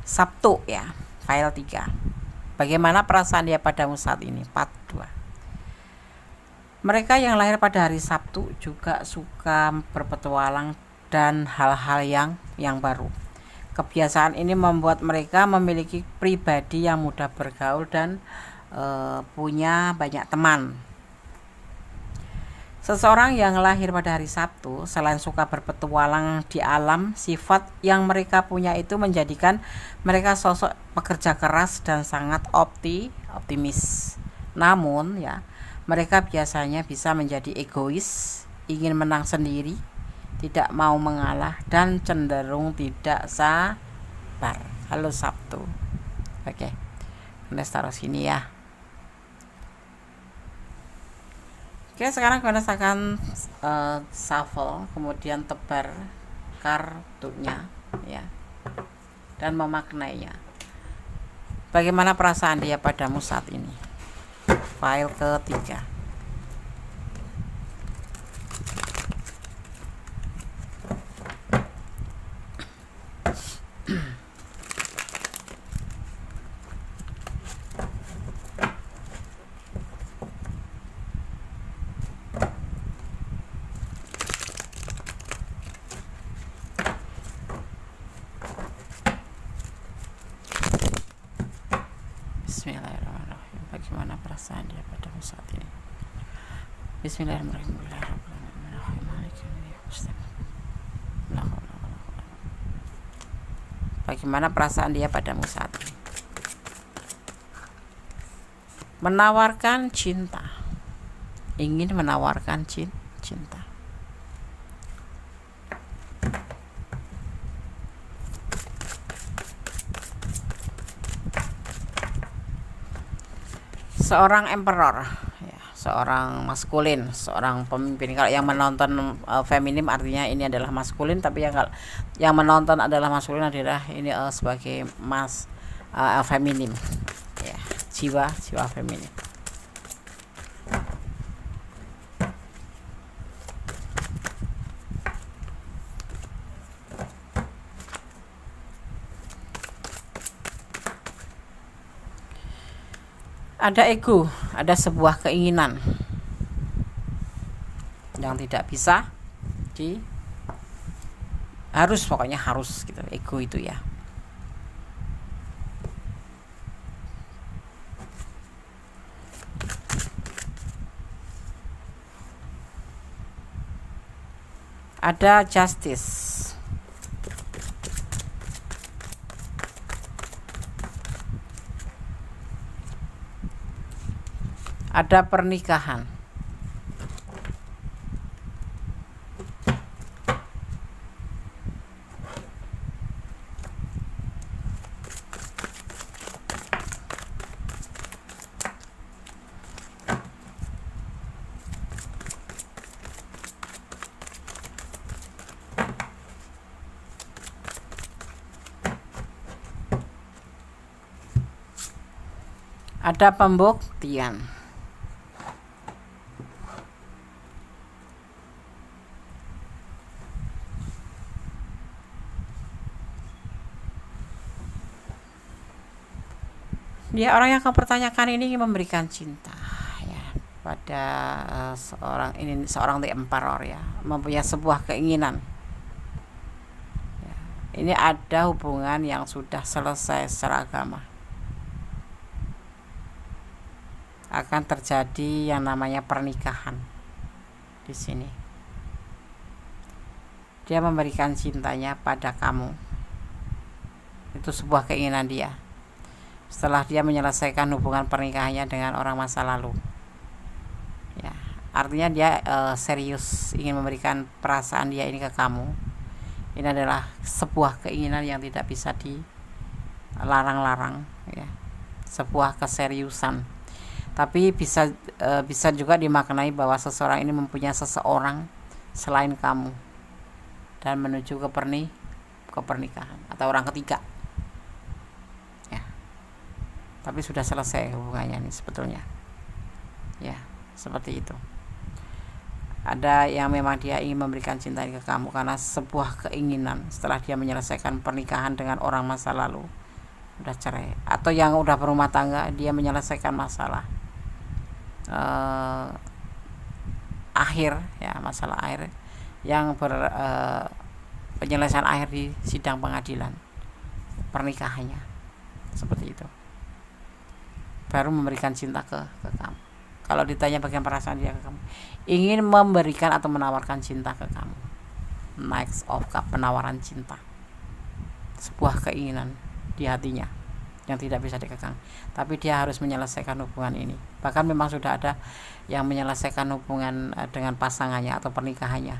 Sabtu ya, file 3. Bagaimana perasaan dia padamu saat ini, part 2. Mereka yang lahir pada hari Sabtu juga suka berpetualang dan hal-hal yang baru. Kebiasaan ini membuat mereka memiliki pribadi yang mudah bergaul dan punya banyak teman. Seseorang yang lahir pada hari Sabtu selain suka berpetualang di alam, sifat yang mereka punya itu menjadikan mereka sosok pekerja keras dan sangat optimis. Namun ya, mereka biasanya bisa menjadi egois, ingin menang sendiri, tidak mau mengalah, dan cenderung tidak sabar. Halo Sabtu. Oke, kita taruh sini ya. Oke, sekarang Goddess akan shuffle, kemudian tebar kartunya ya, dan memaknainya. Bagaimana perasaan dia padamu saat ini, file ketiga. Bismillahirrahmanirrahim. Bagaimana perasaan dia padamu saat ini? Bismillahirrahmanirrahim. Bagaimana perasaan dia padamu saat ini? Menawarkan cinta. Ingin menawarkan cinta. Seorang emperor ya, seorang maskulin, seorang pemimpin. Kalau yang menonton feminim artinya ini adalah maskulin, tapi yang menonton adalah maskulin adalah ini sebagai feminim ya, jiwa feminim. Ada ego, ada sebuah keinginan yang tidak bisa pokoknya harus gitu, ego itu ya. Ada justice. Ada pernikahan. Ada pembuktian. Dia orang yang akan pertanyakan ini ingin memberikan cinta ya. pada seorang the emperor ya, mempunyai sebuah keinginan. Ya, ini ada hubungan yang sudah selesai secara agama. Akan terjadi yang namanya pernikahan di sini. Dia memberikan cintanya pada kamu. Itu sebuah keinginan dia. Setelah dia menyelesaikan hubungan pernikahannya dengan orang masa lalu. Ya, artinya dia serius ingin memberikan perasaan dia ini ke kamu. Ini adalah sebuah keinginan yang tidak bisa dilarang-larang ya. Sebuah keseriusan. Tapi bisa juga dimaknai bahwa seseorang ini mempunyai seseorang selain kamu dan menuju ke pernikahan atau orang ketiga ya. Tapi sudah selesai hubungannya nih sebetulnya ya, seperti itu. Ada yang memang dia ingin memberikan cinta ke kamu karena sebuah keinginan setelah dia menyelesaikan pernikahan dengan orang masa lalu, udah cerai, atau yang udah berumah tangga, dia menyelesaikan masalah masalah akhir yang penyelesaian akhir di sidang pengadilan pernikahannya, seperti itu, baru memberikan cinta ke kamu. Kalau ditanya bagian perasaan dia ke kamu, ingin memberikan atau menawarkan cinta ke kamu. Knights of Cup, penawaran cinta, sebuah keinginan di hatinya yang tidak bisa dikekang, tapi dia harus menyelesaikan hubungan ini. Bahkan memang sudah ada yang menyelesaikan hubungan dengan pasangannya atau pernikahannya,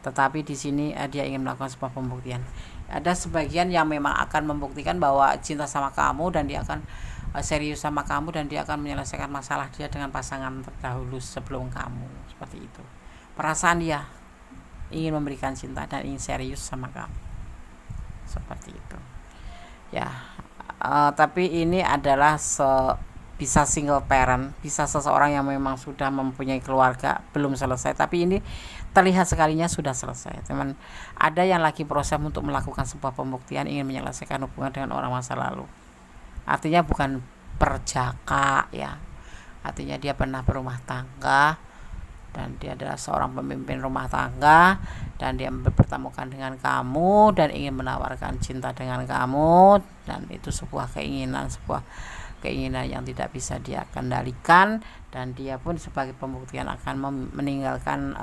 tetapi di sini dia ingin melakukan sebuah pembuktian. Ada sebagian yang memang akan membuktikan bahwa cinta sama kamu dan dia akan serius sama kamu dan dia akan menyelesaikan masalah dia dengan pasangan terdahulu sebelum kamu, seperti itu. Perasaan dia ingin memberikan cinta dan ingin serius sama kamu, seperti itu ya. Tapi ini adalah bisa single parent, bisa seseorang yang memang sudah mempunyai keluarga belum selesai, tapi ini terlihat sekalinya sudah selesai. Teman, ada yang lagi proses untuk melakukan sebuah pembuktian, ingin menyelesaikan hubungan dengan orang masa lalu. Artinya bukan perjaka ya, artinya dia pernah berumah tangga dan dia adalah seorang pemimpin rumah tangga dan dia bertemukan dengan kamu dan ingin menawarkan cinta dengan kamu, dan itu sebuah keinginan yang tidak bisa dia kendalikan, dan dia pun sebagai pembuktian akan meninggalkan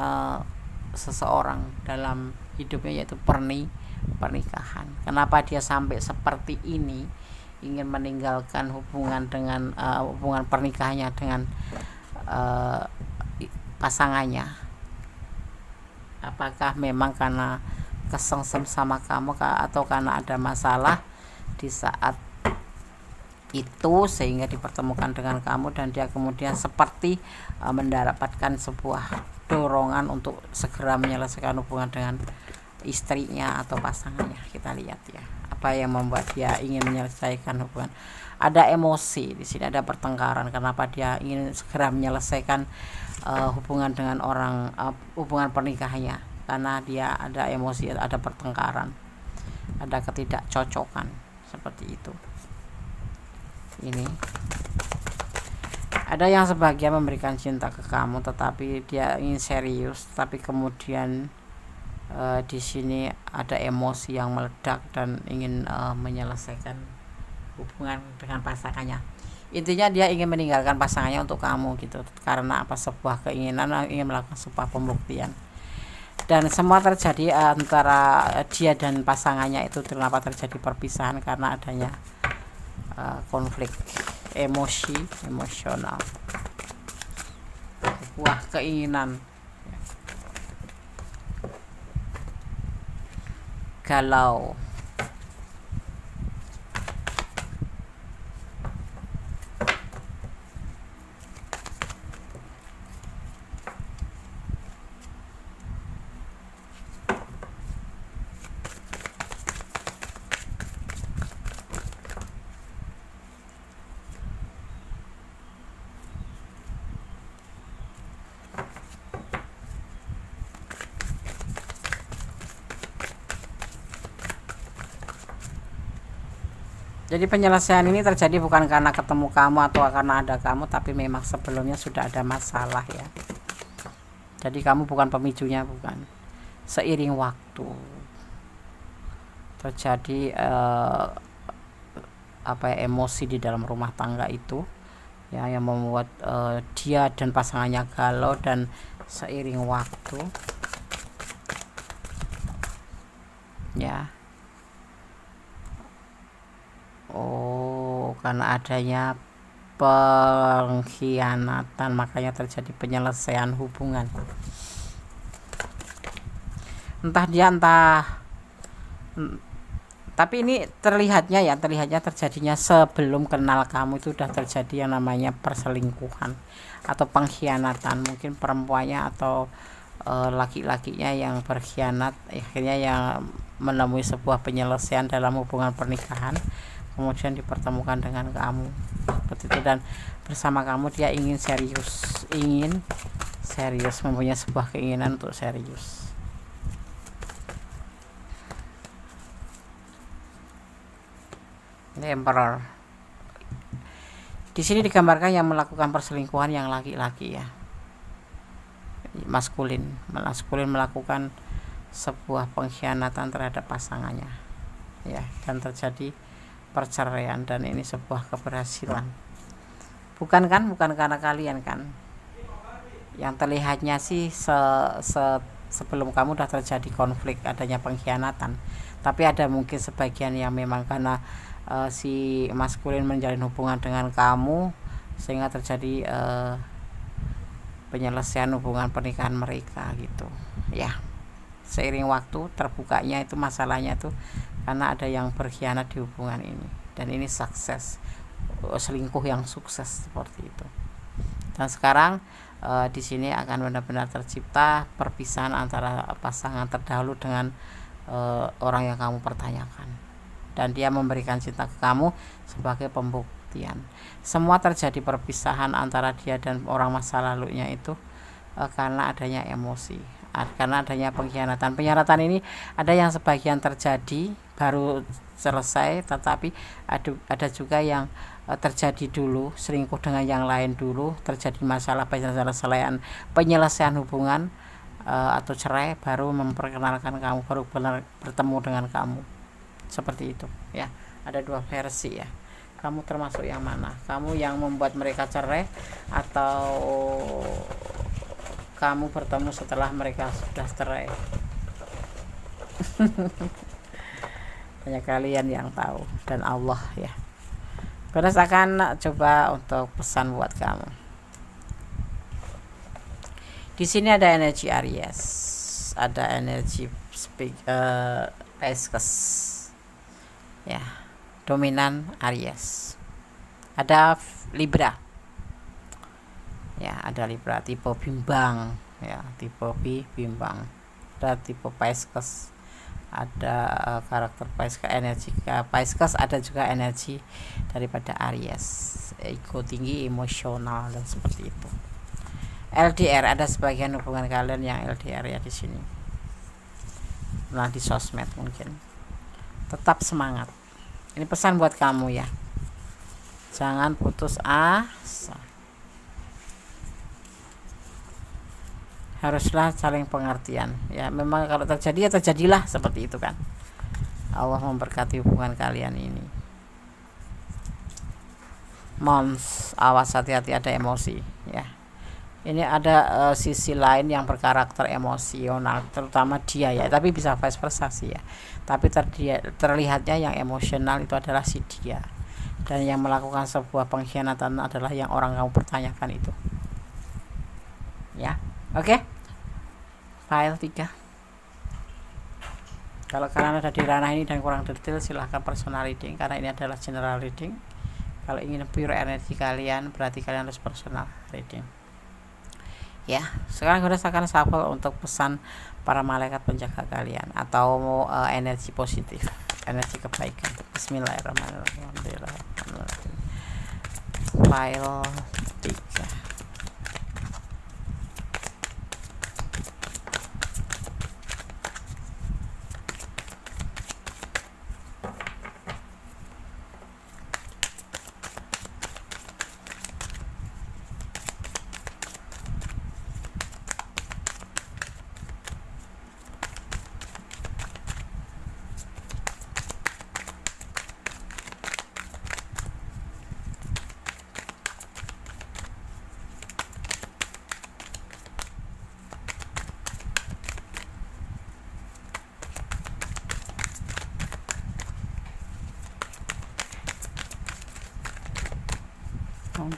seseorang dalam hidupnya, yaitu pernikahan. Kenapa dia sampai seperti ini, ingin meninggalkan hubungan pernikahannya dengan pasangannya? Apakah memang karena kesengsem sama kamu atau karena ada masalah di saat itu sehingga dipertemukan dengan kamu dan dia kemudian seperti mendapatkan sebuah dorongan untuk segera menyelesaikan hubungan dengan istrinya atau pasangannya? Kita lihat ya, apa yang membuat dia ingin menyelesaikan hubungan. Ada emosi di sini, ada pertengkaran. Kenapa dia ingin segera menyelesaikan hubungan dengan hubungan pernikahannya? Karena dia ada emosi, ada pertengkaran, ada ketidakcocokan, seperti itu. Ini ada yang sebagian memberikan cinta ke kamu, tetapi dia ingin serius, tapi kemudian di sini ada emosi yang meledak dan ingin menyelesaikan hubungan dengan pasangannya. Intinya dia ingin meninggalkan pasangannya untuk kamu gitu, karena sebuah keinginan, ingin melakukan sebuah pembuktian. Dan semua terjadi antara dia dan pasangannya itu. Kenapa terjadi perpisahan? Karena adanya konflik emosional, sebuah keinginan galau. Jadi penyelesaian ini terjadi bukan karena ketemu kamu atau karena ada kamu, tapi memang sebelumnya sudah ada masalah ya. Jadi kamu bukan pemicunya, bukan. Seiring waktu terjadi emosi di dalam rumah tangga itu ya, yang membuat dia dan pasangannya galau, dan seiring waktu ya, karena adanya pengkhianatan makanya terjadi penyelesaian hubungan. Tapi ini terlihatnya terjadinya sebelum kenal kamu, itu udah terjadi yang namanya perselingkuhan atau pengkhianatan. Mungkin perempuannya atau laki-lakinya yang berkhianat, akhirnya yang menemui sebuah penyelesaian dalam hubungan pernikahan, kemudian dipertemukan dengan kamu seperti itu, dan bersama kamu dia ingin serius, mempunyai sebuah keinginan untuk serius. Ini Emperor. Di sini digambarkan yang melakukan perselingkuhan yang laki-laki ya, maskulin melakukan sebuah pengkhianatan terhadap pasangannya ya, dan terjadi perceraian, dan ini sebuah keberhasilan. Bukan karena kalian kan. Yang terlihatnya sih sebelum kamu udah terjadi konflik, adanya pengkhianatan. Tapi ada mungkin sebagian yang memang karena si maskulin menjalin hubungan dengan kamu sehingga terjadi penyelesaian hubungan pernikahan mereka gitu ya. Seiring waktu terbukanya itu masalahnya tuh karena ada yang berkhianat di hubungan ini, dan ini sukses, selingkuh yang sukses seperti itu. Dan sekarang di sini akan benar-benar tercipta perpisahan antara pasangan terdahulu dengan orang yang kamu pertanyakan, dan dia memberikan cinta ke kamu sebagai pembuktian. Semua terjadi perpisahan antara dia dan orang masa lalunya itu karena adanya emosi, karena adanya pengkhianatan. Pengkhianatan ini ada yang sebagian terjadi baru selesai, tetapi ada juga yang terjadi dulu, selingkuh dengan yang lain dulu, terjadi masalah penyelesaian hubungan atau cerai, baru memperkenalkan kamu, baru bertemu dengan kamu, seperti itu ya. Ada dua versi ya. Kamu termasuk yang mana? Kamu yang membuat mereka cerai, atau kamu bertemu setelah mereka sudah cerai? Hanya kalian yang tahu dan Allah ya. Terus akan coba untuk pesan buat kamu. Di sini ada energi Aries, ada energi Pisces ya, dominan Aries. Ada Libra ya, ada Libra tipe bimbang ya, tipe bimbang. Ada tipe Pisces, ada karakter Pisces, energi Pisces, ada juga energi daripada Aries, ego tinggi, emosional, dan seperti itu. LDR, ada sebagian hubungan kalian yang LDR ya di sini. Nah, di sosmed mungkin. Tetap semangat. Ini pesan buat kamu ya. Jangan putus asa. Haruslah saling pengertian ya. Memang kalau terjadi ya terjadilah, seperti itu kan. Allah memberkati hubungan kalian ini. Mons, awas, hati-hati, ada emosi ya. Ini ada sisi lain yang berkarakter emosional, terutama dia ya, tapi bisa vice versa sih ya. Tapi terlihatnya yang emosional itu adalah si dia, dan yang melakukan sebuah pengkhianatan adalah yang orang kamu pertanyakan itu ya. Oke. File 3. Kalau kalian ada di ranah ini dan kurang detail, silahkan personal reading, karena ini adalah general reading. Kalau ingin pure energi kalian, berarti kalian harus personal reading ya. Sekarang kita akan shuffle untuk pesan para malaikat penjaga kalian, atau energi positif, energi kebaikan. Bismillahirrahmanirrahim. File 3.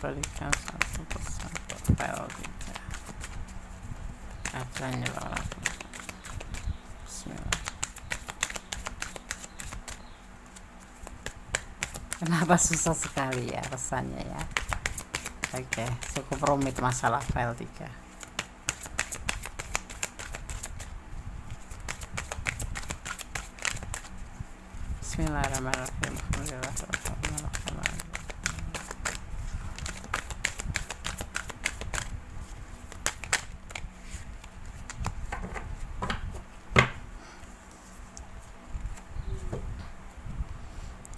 berikan satu pesan untuk file 3. Katanya Bismillah. Kenapa susah sekali ya pesannya ya? Oke, cukup rumit masalah file 3. Bismillahirrahmanirrahim.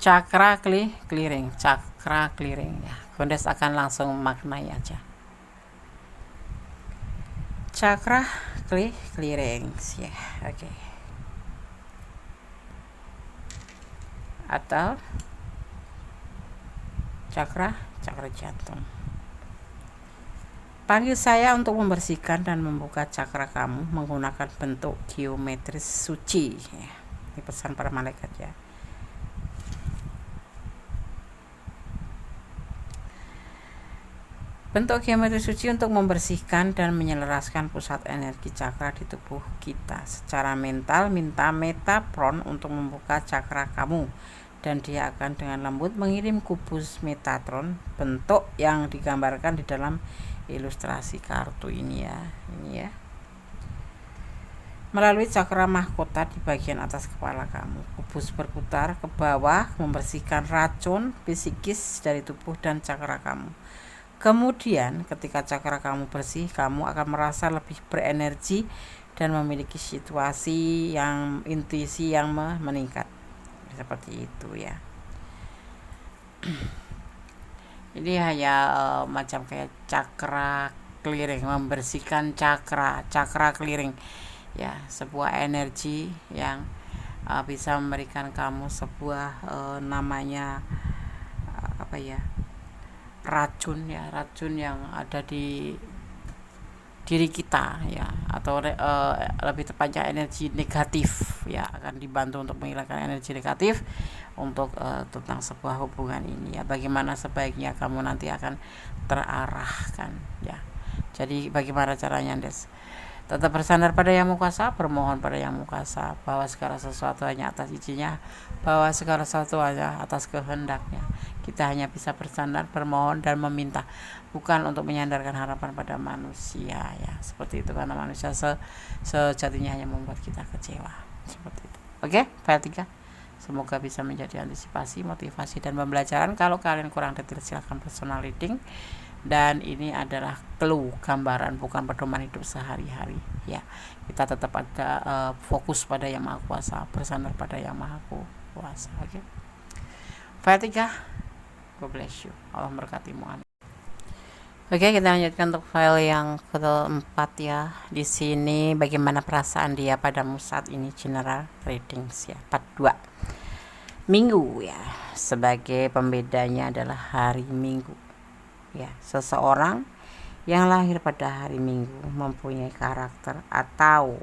Cakra clearing, cakra clearing ya. Kondes akan langsung maknai aja. Cakra clearing ya, oke. Atau cakra jantung. Panggil saya untuk membersihkan dan membuka cakra kamu menggunakan bentuk geometris suci ya. Ini pesan para malaikat ya. Bentuk geometri suci untuk membersihkan dan menyelaraskan pusat energi cakra di tubuh kita. Secara mental, minta Metapron untuk membuka cakra kamu. Dan dia akan dengan lembut mengirim kubus Metatron, bentuk yang digambarkan di dalam ilustrasi kartu ini ya. Ini ya. Melalui cakra mahkota di bagian atas kepala kamu. Kubus berputar ke bawah, membersihkan racun psikis dari tubuh dan cakra kamu. Kemudian ketika cakra kamu bersih, kamu akan merasa lebih berenergi dan memiliki intuisi yang meningkat. Seperti itu ya. Ini hanya macam kayak cakra clearing, membersihkan cakra clearing ya, sebuah energi yang bisa memberikan kamu sebuah namanya apa ya, racun yang ada di diri kita ya, atau lebih tepatnya energi negatif ya, akan dibantu untuk menghilangkan energi negatif untuk tentang sebuah hubungan ini ya. Bagaimana sebaiknya kamu nanti akan terarahkan ya. Jadi bagaimana caranya, Des? Tetap bersandar pada Yang Maha Kuasa, bermohon pada Yang Maha Kuasa bahwa segala sesuatu hanya atas izinnya, bahwa segala sesuatu hanya atas kehendaknya. Kita hanya bisa bersandar, bermohon dan meminta, bukan untuk menyandarkan harapan pada manusia ya. Seperti itu, karena manusia sejatinya hanya membuat kita kecewa. Seperti itu. Oke, file 3. Semoga bisa menjadi antisipasi, motivasi dan pembelajaran. Kalau kalian kurang detail silahkan personal reading. Dan ini adalah clue, gambaran, bukan pedoman hidup sehari-hari ya. Kita tetap ada fokus pada Yang Maha Kuasa, bersandar pada Yang Maha Kuasa. Oke. File 3. God bless you. Allah memberkatimu. Oke, kita lanjutkan untuk file yang keempat ya. Di sini bagaimana perasaan dia padamu saat ini, general readings ya. Part 2. Minggu ya. Sebagai pembedanya adalah hari Minggu. Ya, seseorang yang lahir pada hari Minggu mempunyai karakter, atau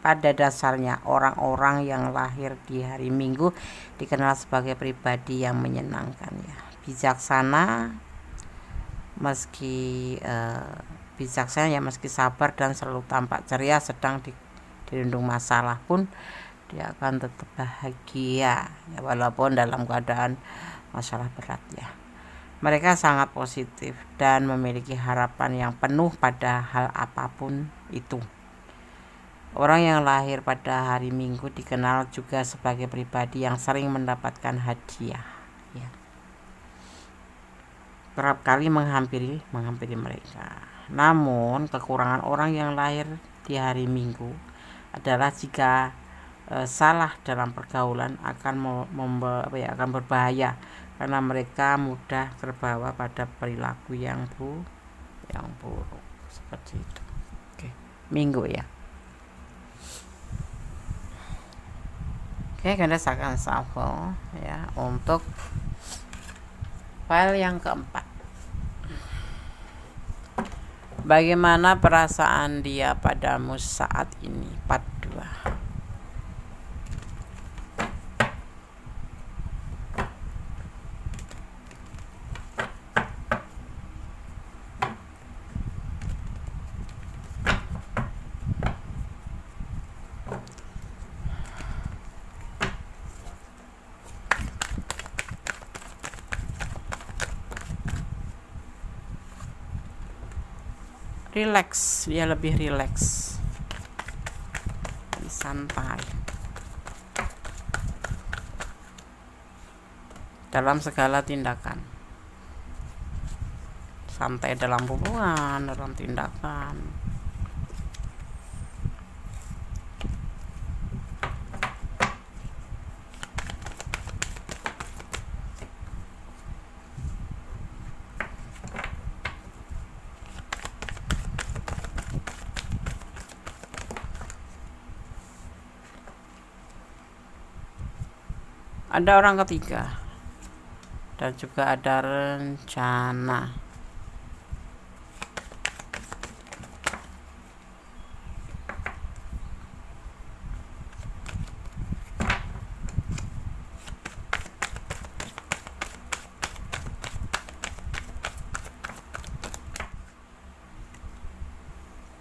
pada dasarnya orang-orang yang lahir di hari Minggu dikenal sebagai pribadi yang menyenangkan ya. Bijaksana meski sabar dan selalu tampak ceria, sedang dirundung masalah pun dia akan tetap bahagia ya, walaupun dalam keadaan masalah berat ya. Mereka sangat positif dan memiliki harapan yang penuh pada hal apapun itu. Orang yang lahir pada hari Minggu dikenal juga sebagai pribadi yang sering mendapatkan hadiah ya. Kerap kali menghampiri mereka. Namun kekurangan orang yang lahir di hari Minggu adalah jika salah dalam pergaulan akan berbahaya, karena mereka mudah terbawa pada perilaku yang buruk seperti itu. Oke, Minggu ya. Oke, kita akan shuffle ya untuk file yang keempat. Bagaimana perasaan dia padamu saat ini, part 2. Relax, dia lebih relax, santai dalam segala tindakan, santai dalam hubungan, dalam tindakan. Ada orang ketiga dan juga ada rencana.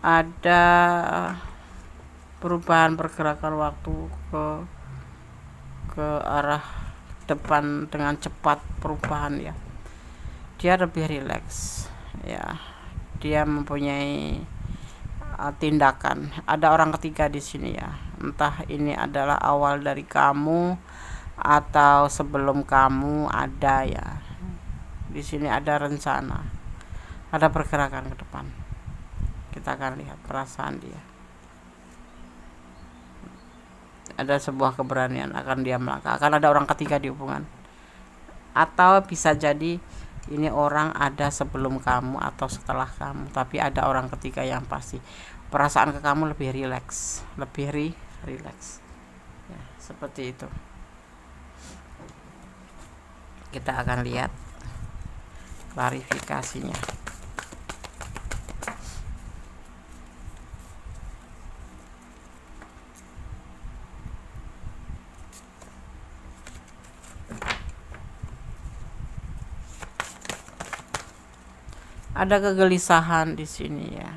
Ada perubahan pergerakan waktu ke arah depan dengan cepat, perubahan ya. Dia lebih rileks ya. Dia mempunyai tindakan. Ada orang ketiga di sini ya. Entah ini adalah awal dari kamu atau sebelum kamu ada ya. Di sini ada rencana. Ada pergerakan ke depan. Kita akan lihat perasaan dia. Ada sebuah keberanian akan dia melangkah. Akan ada orang ketiga di hubungan. Atau bisa jadi ini orang ada sebelum kamu atau setelah kamu, tapi ada orang ketiga yang pasti. Perasaan ke kamu lebih rileks, lebih rileks. Ya, seperti itu. Kita akan lihat klarifikasinya. Ada kegelisahan di sini ya.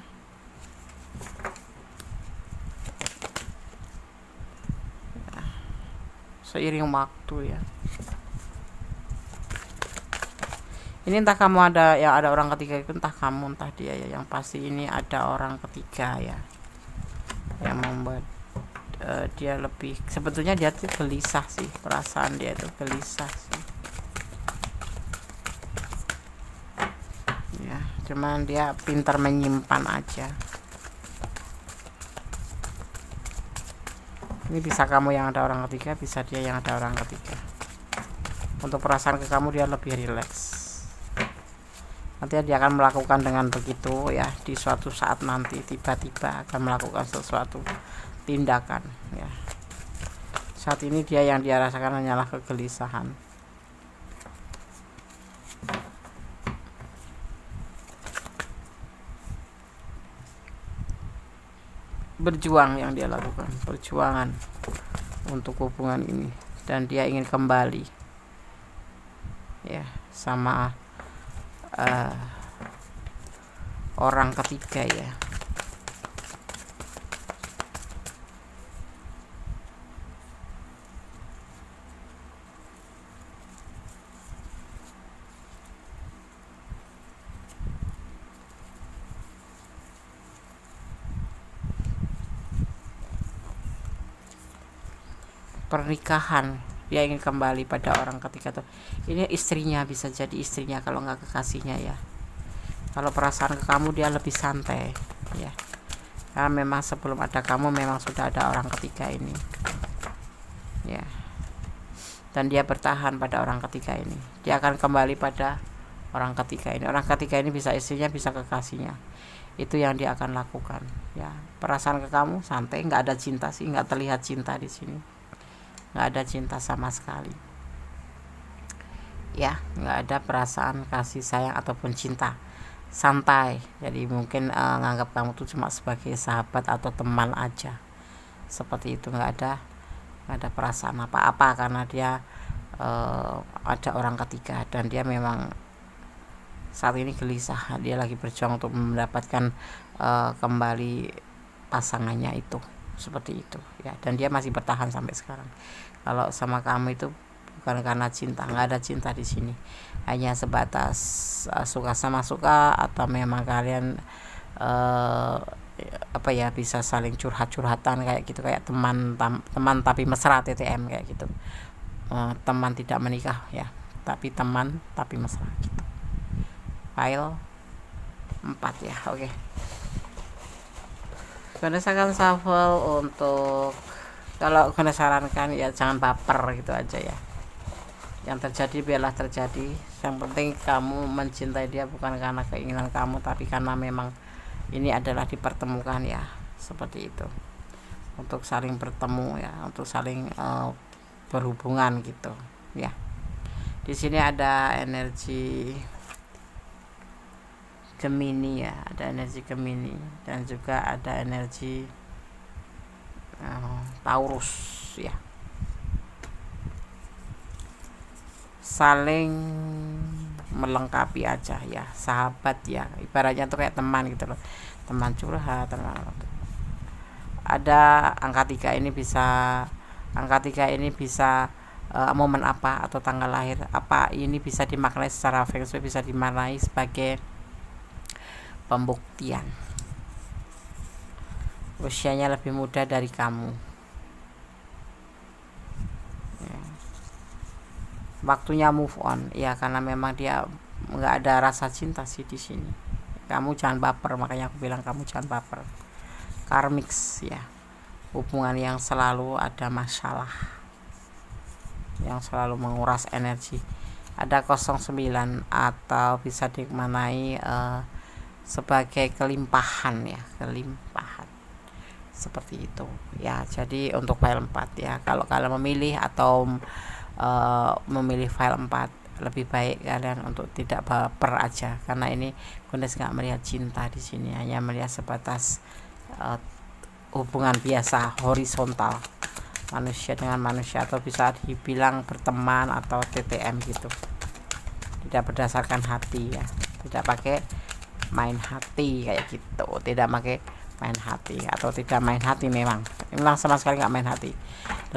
Seiring waktu ya. Ini entah kamu ada yang ada orang ketiga itu, entah kamu entah dia ya. Yang pasti ini ada orang ketiga ya, yang membuat dia lebih, sebetulnya dia tuh gelisah sih, perasaan dia tuh gelisah sih. Cuman dia pintar menyimpan aja. Ini bisa kamu yang ada orang ketiga, bisa dia yang ada orang ketiga. Untuk perasaan ke kamu dia lebih rileks. Nanti dia akan melakukan dengan begitu ya, di suatu saat nanti tiba-tiba akan melakukan sesuatu tindakan ya. Saat ini dia yang dia rasakan hanyalah kegelisahan. Berjuang yang dia lakukan, perjuangan untuk hubungan ini, dan dia ingin kembali ya sama orang ketiga ya. Pernikahan, dia ingin kembali pada orang ketiga tuh. Ini istrinya, bisa jadi istrinya kalau nggak kekasihnya ya. Kalau perasaan ke kamu dia lebih santai ya, karena memang sebelum ada kamu memang sudah ada orang ketiga ini ya, dan dia bertahan pada orang ketiga ini. Dia akan kembali pada orang ketiga ini. Orang ketiga ini bisa istrinya, bisa kekasihnya. Itu yang dia akan lakukan ya. Perasaan ke kamu santai, nggak ada cinta sih, nggak terlihat cinta di sini. Nggak ada cinta sama sekali ya, nggak ada perasaan kasih sayang ataupun cinta, santai. Jadi mungkin nganggap kamu tuh cuma sebagai sahabat atau teman aja, seperti itu. Nggak ada perasaan apa-apa, karena dia ada orang ketiga, dan dia memang saat ini gelisah. Dia lagi berjuang untuk mendapatkan kembali pasangannya itu, seperti itu ya. Dan dia masih bertahan sampai sekarang. Kalau sama kamu itu bukan karena cinta, nggak ada cinta di sini, hanya sebatas suka sama suka, atau memang kalian apa ya, bisa saling curhatan kayak gitu, kayak teman tapi mesra, TTM kayak gitu. Teman tidak menikah ya, tapi teman tapi mesra gitu. File 4 ya. Oke. Gunakan akan shuffle untuk, kalau Guna sarankan ya jangan baper gitu aja ya. Yang terjadi biarlah terjadi. Yang penting kamu mencintai dia bukan karena keinginan kamu, tapi karena memang ini adalah dipertemukan ya, seperti itu. Untuk saling bertemu ya, untuk saling berhubungan gitu ya. Di sini ada energi Gemini ya, ada energi Gemini dan juga ada energi Taurus ya. Saling melengkapi aja ya, sahabat ya, ibaratnya tuh kayak teman gitu loh, teman curhat, teman. Ada angka 3 ini bisa momen apa atau tanggal lahir apa, ini bisa dimaknai secara feng shui, bisa dimaknai sebagai pembuktian. Usianya lebih muda dari kamu. Waktunya move on ya, karena memang dia nggak ada rasa cinta sih di sini. Kamu jangan baper, makanya aku bilang kamu jangan baper. Karmix ya, hubungan yang selalu ada masalah, yang selalu menguras energi. Ada 09 atau bisa dimaknai sebagai kelimpahan ya, kelimpahan seperti itu ya. Jadi untuk file 4 ya, kalau kalian memilih atau memilih file 4, lebih baik kalian untuk tidak baper aja, karena ini Gundes nggak melihat cinta di sini, hanya melihat sebatas hubungan biasa horizontal, manusia dengan manusia, atau bisa dibilang berteman atau TTM gitu, tidak berdasarkan hati ya, tidak pakai main hati kayak gitu, tidak pakai main hati atau tidak main hati, memang sama sekali nggak main hati,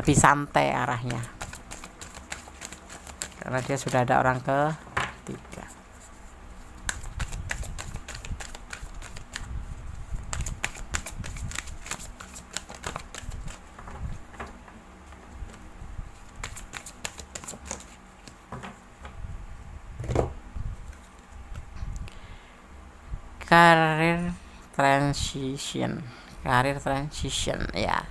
lebih santai arahnya karena dia sudah ada orang ketiga. Karir transition ya.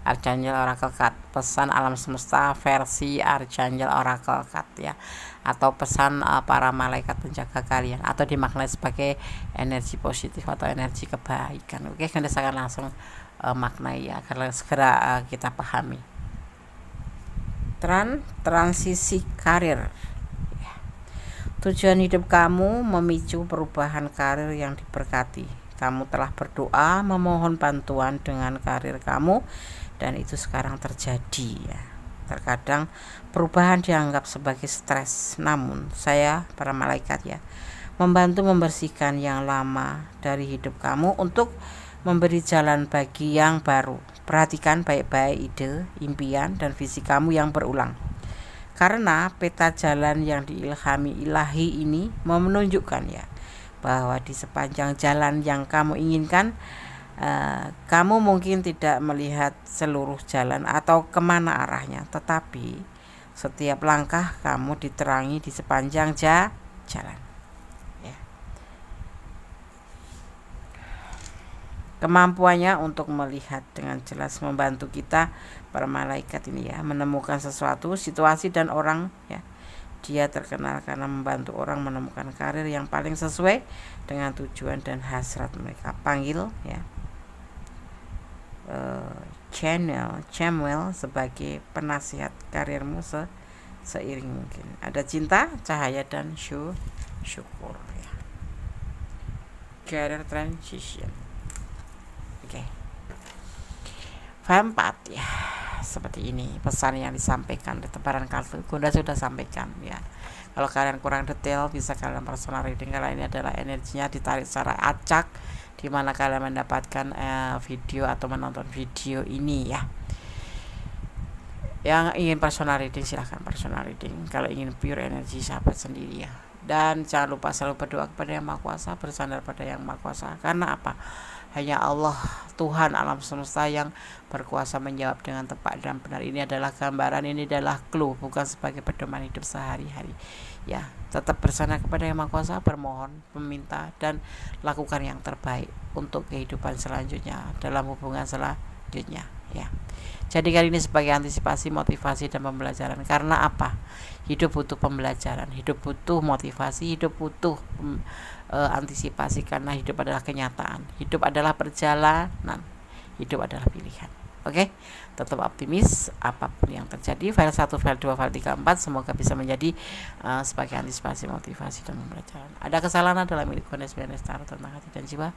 Archangel Oracle Card, pesan alam semesta versi Archangel Oracle Card ya, atau pesan para malaikat penjaga kalian, atau dimaknai sebagai energi positif atau energi kebaikan. Oke, kita akan langsung maknai ya, karena segera kita pahami. Transisi karir. Tujuan hidup kamu memicu perubahan karir yang diberkati. Kamu telah berdoa memohon bantuan dengan karir kamu, dan itu sekarang terjadi ya. Terkadang perubahan dianggap sebagai stres, namun saya, para malaikat ya, membantu membersihkan yang lama dari hidup kamu untuk memberi jalan bagi yang baru. Perhatikan baik-baik ide, impian, dan visi kamu yang berulang. Karena peta jalan yang diilhami ilahi ini menunjukkan ya, bahwa di sepanjang jalan yang kamu inginkan, kamu mungkin tidak melihat seluruh jalan atau kemana arahnya, tetapi setiap langkah kamu diterangi di sepanjang jalan ya. Kemampuannya untuk melihat dengan jelas membantu kita, para malaikat ini ya, menemukan sesuatu, situasi, dan orang ya. Dia terkenal karena membantu orang menemukan karir yang paling sesuai dengan tujuan dan hasrat mereka. Panggil ya Channel sebagai penasihat karirmu seiring mungkin. Ada cinta, cahaya, dan syukur ya. Career transition. Oke. File 4 ya, seperti ini pesan yang disampaikan di tebaran kartu. Gunda sudah sampaikan ya. Kalau kalian kurang detail bisa kalian personal reading, karena ini adalah energinya ditarik secara acak, di mana kalian mendapatkan video atau menonton video ini ya. Yang ingin personal reading silahkan personal reading. Kalau ingin pure energi sahabat sendiri ya, Dan jangan lupa selalu berdoa kepada Yang Maha Kuasa, bersandar pada Yang Maha Kuasa. Karena apa? Hanya Allah, Tuhan alam semesta, yang berkuasa menjawab dengan tepat dan benar. Ini adalah gambaran, ini adalah clue, bukan sebagai pedoman hidup sehari-hari. Ya, tetap bersandar kepada Yang Maha Kuasa, bermohon, meminta, dan lakukan yang terbaik untuk kehidupan selanjutnya, dalam hubungan selanjutnya. Ya. Jadi kali ini sebagai antisipasi, motivasi, dan pembelajaran. Karena apa? Hidup butuh pembelajaran, hidup butuh motivasi, hidup butuh antisipasi, karena hidup adalah kenyataan, hidup adalah perjalanan, hidup adalah pilihan. Oke, tetap optimis apapun yang terjadi. File 1, file 2, file 3, 4 semoga bisa menjadi sebagai antisipasi, motivasi, dan pembelajaran. Ada kesalahan adalah milik Konesmen Lestari tentang hati dan jiwa.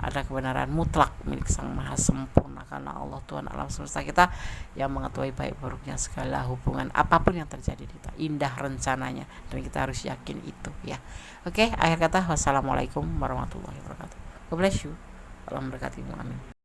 Ada kebenaran mutlak milik Sang Maha Sempurna, karena Allah Tuhan alam semesta kita yang mengetahui baik buruknya segala hubungan apapun yang terjadi di kita. Indah rencananya, dan kita harus yakin itu ya. Oke, akhir kata, wassalamualaikum warahmatullahi wabarakatuh. God bless you. Allah memberkatimu. Amin.